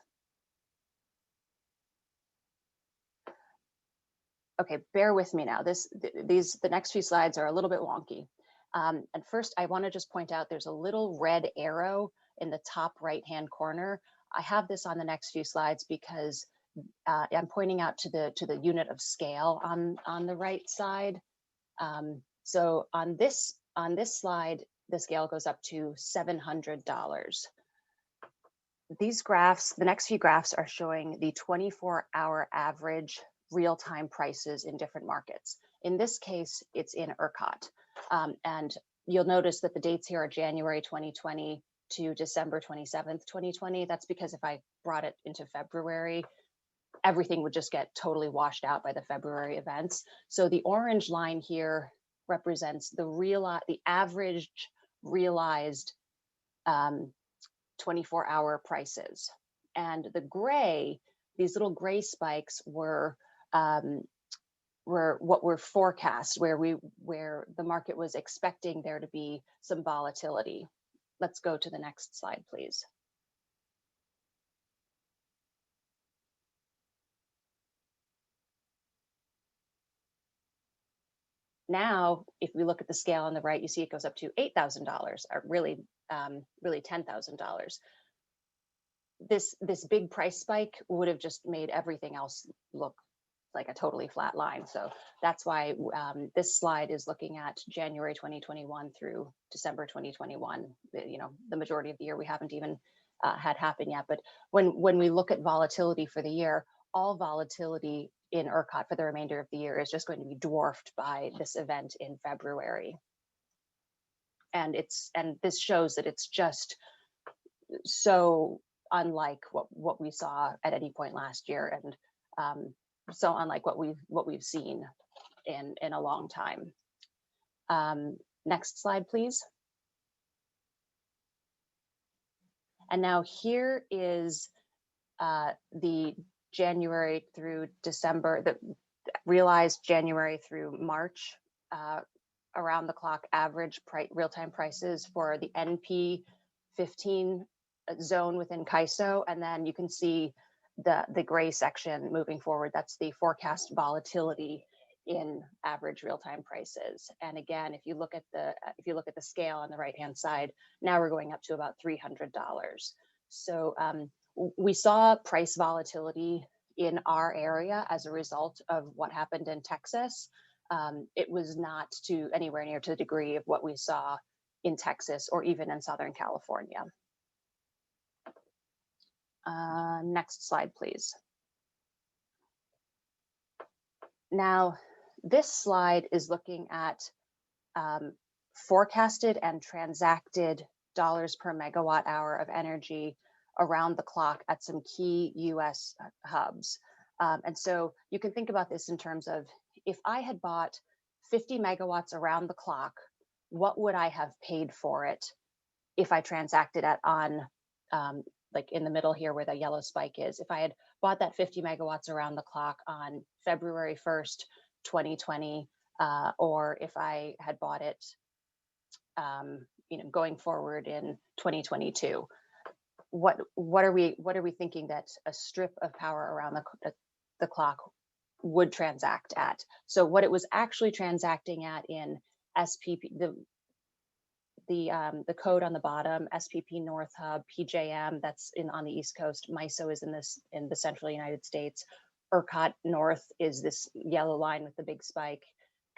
Okay, bear with me now. The next few slides are a little bit wonky. And first, I want to just point out there's a little red arrow in the top right-hand corner. I have this on the next few slides because I'm pointing out to the unit of scale on the right side. So on this slide, the scale goes up to $700. These graphs, the next few graphs, are showing the 24-hour average real-time prices in different markets. In this case, it's in ERCOT. And you'll notice that the dates here are January 2020 to December 27th, 2020. That's because if I brought it into February, everything would just get totally washed out by the February events. So the orange line here represents the average realized 24-hour prices. And the gray, these little gray spikes were what we're forecast, where the market was expecting there to be some volatility. Let's go to the next slide, please. Now, if we look at the scale on the right, you see it goes up to $8,000, or really $10,000. This big price spike would have just made everything else look like a totally flat line. So that's why this slide is looking at January 2021 through December 2021. The majority of the year we haven't even had happen yet. But when we look at volatility for the year, all volatility in ERCOT for the remainder of the year is just going to be dwarfed by this event in February. And this shows that it's just so unlike what we saw at any point last year, and so unlike what we've seen in a long time. Next slide, please. And now here is the January through December, the realized January through March around the clock average real-time prices for the NP 15 zone within CAISO. And then you can see the gray section moving forward. That's the forecast volatility in average real-time prices. And again, if you look at the scale on the right-hand side, now we're going up to about $300. So we saw price volatility in our area as a result of what happened in Texas. It was not anywhere near to the degree of what we saw in Texas or even in Southern California. Next slide, please. Now, this slide is looking at forecasted and transacted dollars per megawatt hour of energy around the clock at some key US hubs. And so you can think about this in terms of, if I had bought 50 megawatts around the clock, what would I have paid for it if I transacted it on, like in the middle here where the yellow spike is? If I had bought that 50 megawatts around the clock on February 1st, 2020, or if I had bought it, going forward in 2022, what are we thinking that a strip of power around the clock would transact at? So what it was actually transacting at in SPP, the code on the bottom, SPP North Hub, PJM, that's on the East Coast. MISO is in the central United States. ERCOT North is this yellow line with the big spike.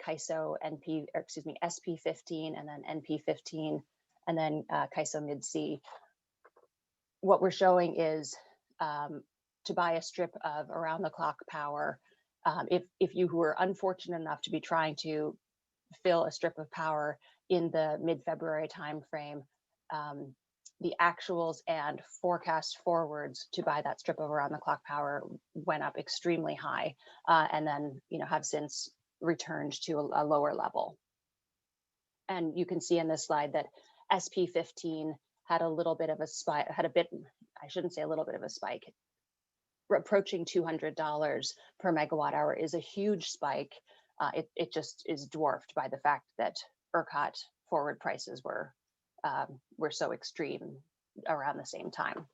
CAISO SP15, and then NP15, and then CAISO Mid-C. What we're showing is to buy a strip of around the clock power, if you were unfortunate enough to be trying to fill a strip of power in the mid-February timeframe, the actuals and forecast forwards to buy that strip of around the clock power went up extremely high, and then have since returned to a lower level. And you can see in this slide that SP15 had a little bit of a spike, I shouldn't say a little bit of a spike, approaching $200 per megawatt hour is a huge spike. It just is dwarfed by the fact that ERCOT forward prices were so extreme around the same time.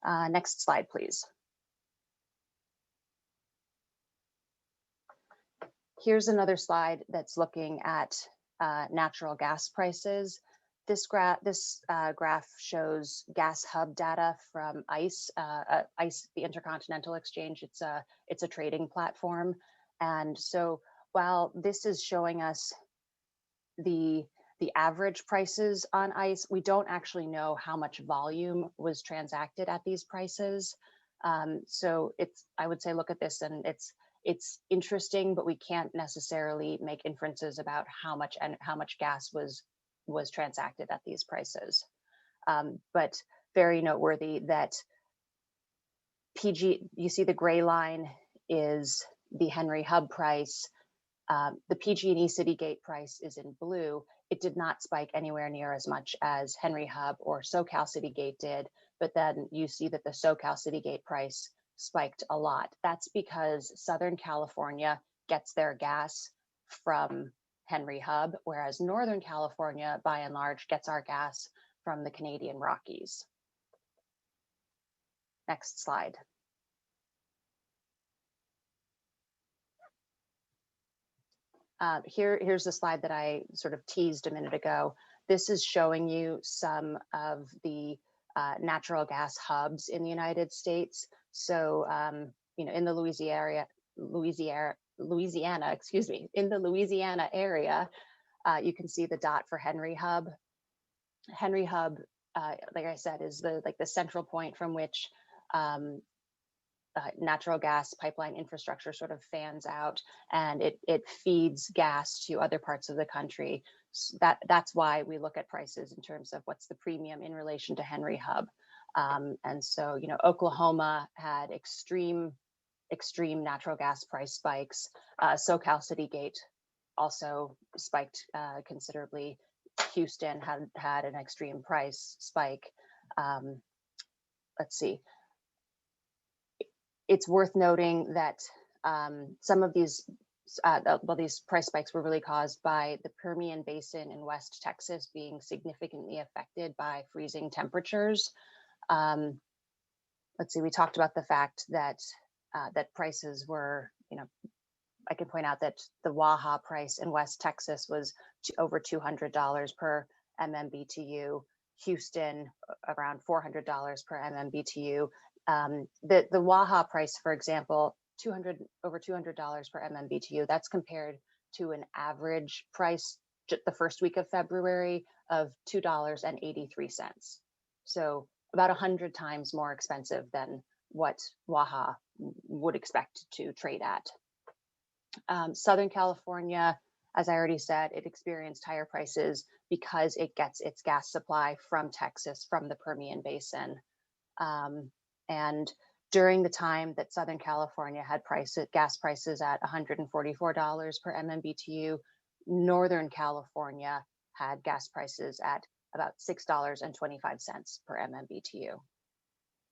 Next slide, please. Here's another slide that's looking at natural gas prices. This graph shows gas hub data from ICE, the Intercontinental Exchange. It's a trading platform. And so while this is showing us the average prices on ICE, we don't actually know how much volume was transacted at these prices. So I would say look at this, and it's interesting, but we can't necessarily make inferences about how much gas was transacted at these prices. But very noteworthy that you see the gray line is the Henry Hub price. The PG&E City Gate price is in blue. It did not spike anywhere near as much as Henry Hub or SoCal City Gate did, but then you see that the SoCal City Gate price spiked a lot. That's because Southern California gets their gas from Henry Hub, whereas Northern California, by and large, gets our gas from the Canadian Rockies. Next slide. Here's the slide that I sort of teased a minute ago. This is showing you some of the natural gas hubs in the United States. So, in the Louisiana, excuse me, in the Louisiana area, you can see the dot for Henry Hub. Henry Hub, like I said, is the central point from which natural gas pipeline infrastructure sort of fans out, and it feeds gas to other parts of the country. So that's why we look at prices in terms of what's the premium in relation to Henry Hub. And so, Oklahoma had extreme natural gas price spikes. SoCal Citygate also spiked considerably. Houston had an extreme price spike. Let's see. It's worth noting that some of these price spikes were really caused by the Permian Basin in West Texas being significantly affected by freezing temperatures. Let's see, we talked about the fact that that prices were, I can point out that the Waha price in West Texas was over $200 per MMBTU. Houston, around $400 per MMBTU. The Waha price, for example, over $200 per MMBTU. That's compared to an average price the first week of February of $2.83. So about 100 times more expensive than what Waha would expect to trade at. Southern California, as I already said, it experienced higher prices because it gets its gas supply from Texas, from the Permian Basin. And during the time that Southern California had gas prices at $144 per MMBTU, Northern California had gas prices at about $6.25 per MMBTU.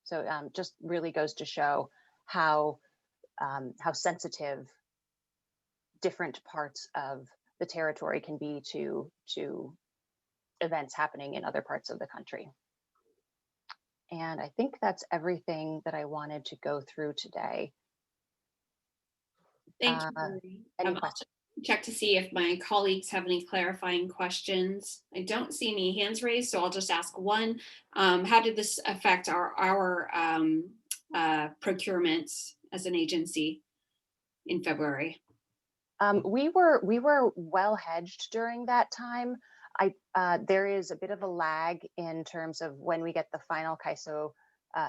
So just really goes to show how sensitive different parts of the territory can be to events happening in other parts of the country. And I think that's everything that I wanted to go through today. Thank you, Marie. Any I'll questions? check to see if my colleagues have any clarifying questions. I don't see any hands raised, so I'll just ask one. How did this affect our procurements as an agency in February? We were well hedged during that time. There is a bit of a lag in terms of when we get the final CAISO,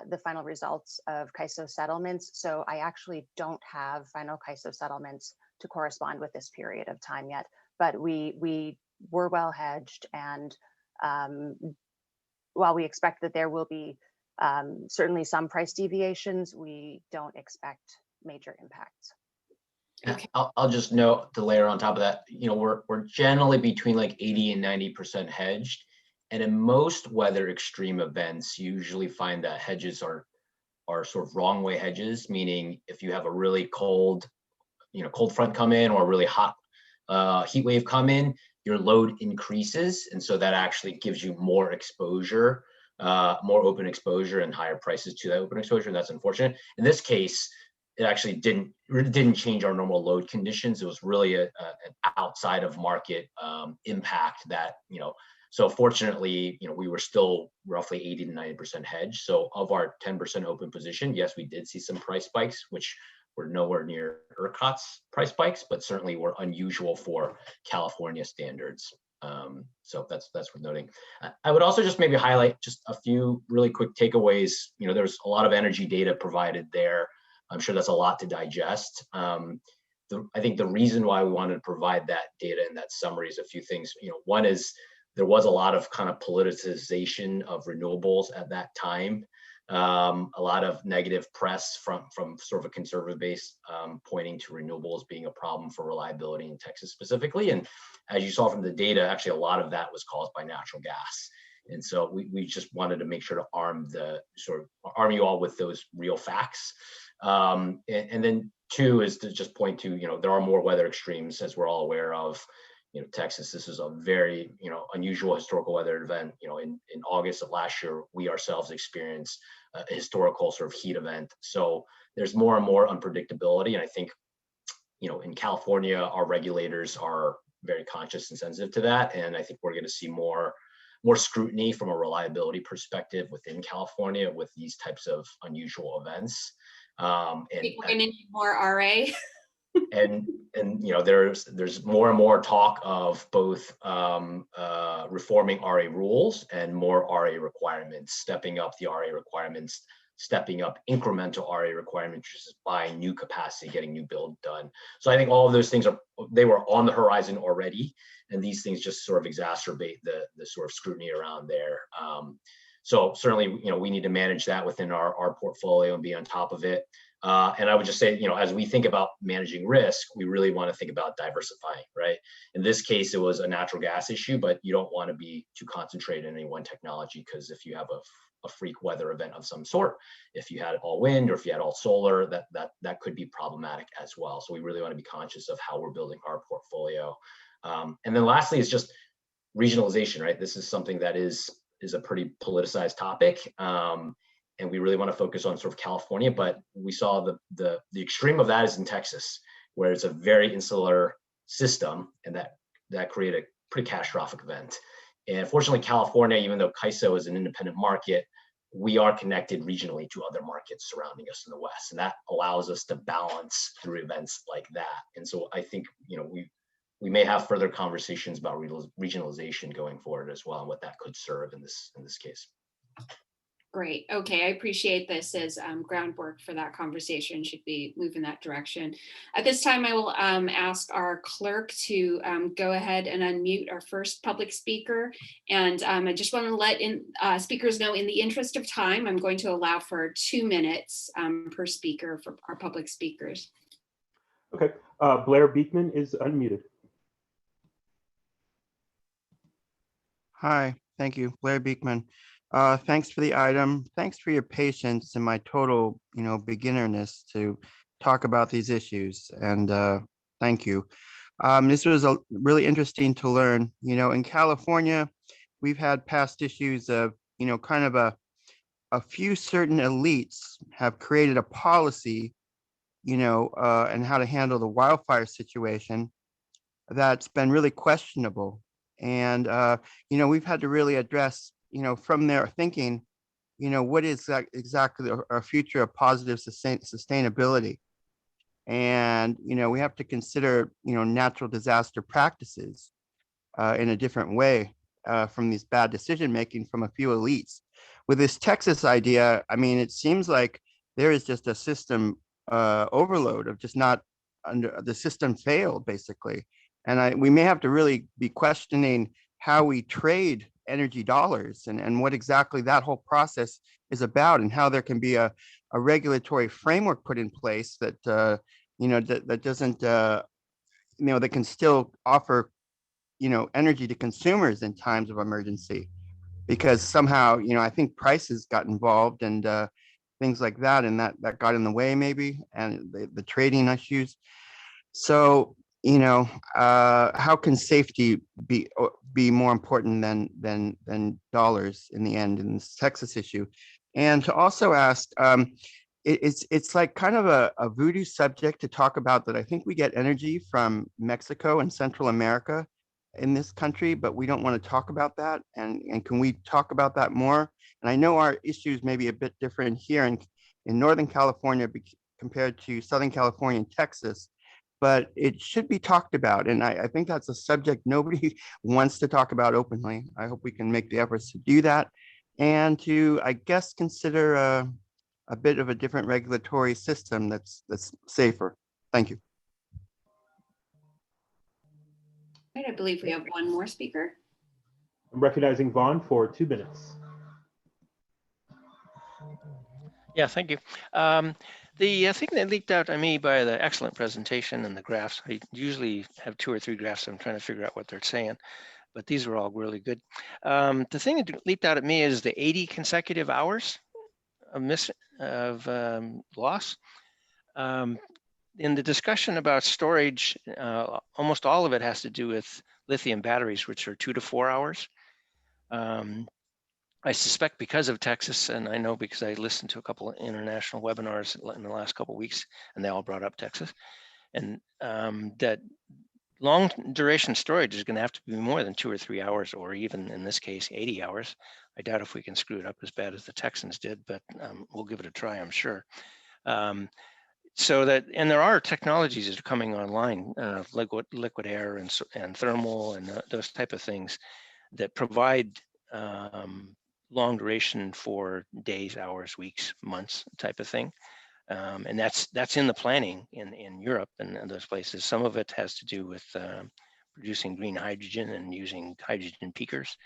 the final results of CAISO settlements. So I actually don't have final CAISO settlements to correspond with this period of time yet. But we were well hedged, and while we expect that there will be certainly some price deviations, we don't expect major impacts. Okay. I'll just note to layer on top of that, we're generally between like 80 and 90% hedged. And in most weather extreme events, you usually find that hedges are sort of wrong way hedges, meaning if you have a really cold, cold front come in or a really hot heat wave come in, your load increases. And so that actually gives you more exposure, more open exposure and higher prices to that open exposure. And that's unfortunate. In this case, it actually didn't change our normal load conditions. It was really an outside of market impact that, so fortunately, we were still roughly 80 to 90% hedged. So of our 10% open position, yes, we did see some price spikes, which were nowhere near ERCOT's price spikes, but certainly were unusual for California standards. So that's worth noting. I would also just maybe highlight just a few really quick takeaways. There's a lot of energy data provided there. I'm sure that's a lot to digest. I think the reason why we wanted to provide that data and that summary is a few things. One is there was a lot of kind of politicization of renewables at that time. A lot of negative press from sort of a conservative base pointing to renewables being a problem for reliability in Texas specifically. And as you saw from the data, actually a lot of that was caused by natural gas. And so we just wanted to make sure to arm you all with those real facts. And then two is to just point to, there are more weather extremes, as we're all aware of. Texas, this is a very, unusual historical weather event. In August of last year, we ourselves experienced a historical sort of heat event. So there's more and more unpredictability. And I think, in California, our regulators are very conscious and sensitive to that. And I think we're going to see more scrutiny from a reliability perspective within California with these types of unusual events. And we're going to need more RA. and there's more and more talk of both reforming RA rules and more RA requirements, stepping up the RA requirements, stepping up incremental RA requirements, which is buying new capacity, getting new build done. So I think all of those things they were on the horizon already, and these things just sort of exacerbate the sort of scrutiny around there. So certainly, we need to manage that within our portfolio and be on top of it. And I would just say, as we think about managing risk, we really want to think about diversifying, right? In this case, it was a natural gas issue, but you don't want to be too concentrated in any one technology, because if you have a freak weather event of some sort, if you had all wind or if you had all solar, that could be problematic as well. So we really want to be conscious of how we're building our portfolio. And then lastly is just regionalization, right? This is something that is a pretty politicized topic. And we really want to focus on sort of California, but we saw the extreme of that is in Texas, where it's a very insular system, and that created a pretty catastrophic event. And fortunately, California, even though CAISO is an independent market, we are connected regionally to other markets surrounding us in the West, and that allows us to balance through events like that. And so I think we may have further conversations about regionalization going forward as well, and what that could serve in this case. Great. Okay, I appreciate this as groundwork for that conversation. Should we move in that direction? At this time, I will ask our clerk to go ahead and unmute our first public speaker. And I just want to let speakers know, in the interest of time, I'm going to allow for 2 minutes per speaker for our public speakers. Okay, Blair Beekman is unmuted. Hi, thank you, Blair Beekman. Thanks for the item. Thanks for your patience and my total, beginnerness to talk about these issues. And thank you. This was really interesting to learn. In California, we've had past issues of, kind of a few certain elites have created a policy, and how to handle the wildfire situation that's been really questionable. And, we've had to really address, from their thinking, what is exactly our future of positive sustainability. And, we have to consider, natural disaster practices in a different way from these bad decision-making from a few elites. With this Texas idea, I mean, it seems like there is just a system overload of just not the system failed, basically. And we may have to really be questioning how we trade energy dollars and what exactly that whole process is about, and how there can be a regulatory framework put in place that, that doesn't, that can still offer, energy to consumers in times of emergency. Because somehow, I think prices got involved and things like that, and that got in the way maybe, and the trading issues. So, how can safety be more important than dollars in the end in this Texas issue? And to also ask, it's like kind of a voodoo subject to talk about, that I think we get energy from Mexico and Central America in this country, but we don't want to talk about that. And can we talk about that more? And I know our issues may be a bit different here in Northern California compared to Southern California and Texas, but it should be talked about. And I think that's a subject nobody wants to talk about openly. I hope we can make the efforts to do that, and to, I guess, consider a bit of a different regulatory system that's safer. Thank you. I believe we have one more speaker. I'm recognizing Vaughn for 2 minutes. Yeah, thank you. The thing that leaked out at me by the excellent presentation and the graphs, I usually have 2 or 3 graphs. I'm trying to figure out what they're saying. but these were all really good. The thing that leaped out at me is the 80 consecutive hours of loss. In the discussion about storage, almost all of it has to do with lithium batteries, which are 2 to 4 hours. I suspect because of Texas, and I know because I listened to a couple of international webinars in the last couple of weeks, and they all brought up Texas, and that long duration storage is going to have to be more than 2 or 3 hours, or even in this case, 80 hours. I doubt if we can screw it up as bad as the Texans did, but we'll give it a try, I'm sure. So that, and there are technologies that are coming online, liquid air and thermal and those type of things that provide long duration for days, hours, weeks, months type of thing. And that's in the planning in Europe and those places. Some of it has to do with producing green hydrogen and using hydrogen peakers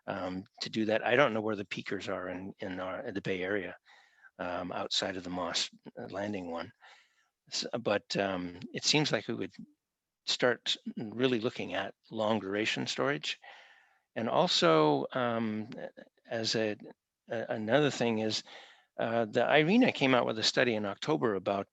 to do that. I don't know where the peakers are in the Bay Area outside of the Moss Landing one. But it seems like we would start really looking at long duration storage. And also, as another thing is, the IRENA came out with a study in October about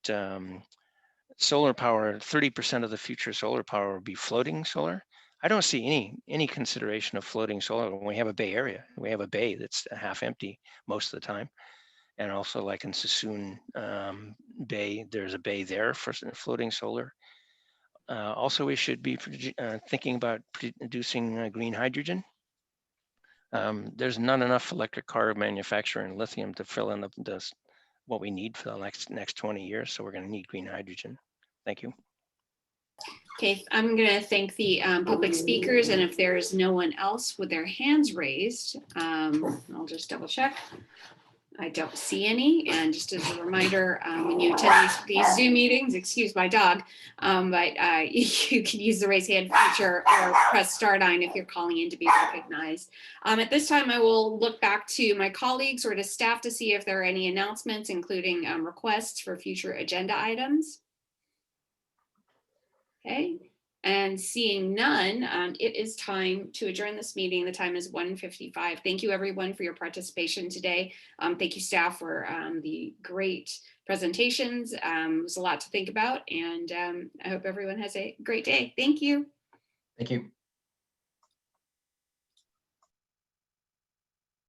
solar power. 30% of the future solar power will be floating solar. I don't see any consideration of floating solar when we have a Bay Area. We have a bay that's half empty most of the time. And also like in Sassoon Bay, there's a bay there for floating solar. Also, we should be thinking about producing green hydrogen. There's not enough electric car manufacturing lithium to fill in what we need for the next 20 years. So we're going to need green hydrogen. Thank you. Okay, I'm going to thank the public speakers, and if there is no one else with their hands raised, I'll just double check. I don't see any. And just as a reminder, when you attend these Zoom meetings, excuse my dog, but you can use the raise hand feature or press *9 if you're calling in to be recognized. At this time, I will look back to my colleagues or to staff to see if there are any announcements, including requests for future agenda items. Okay. And seeing none, it is time to adjourn this meeting. The time is 1:55. Thank you everyone for your participation today. Thank you staff for the great presentations. It was a lot to think about, and I hope everyone has a great day. Thank you. Thank you.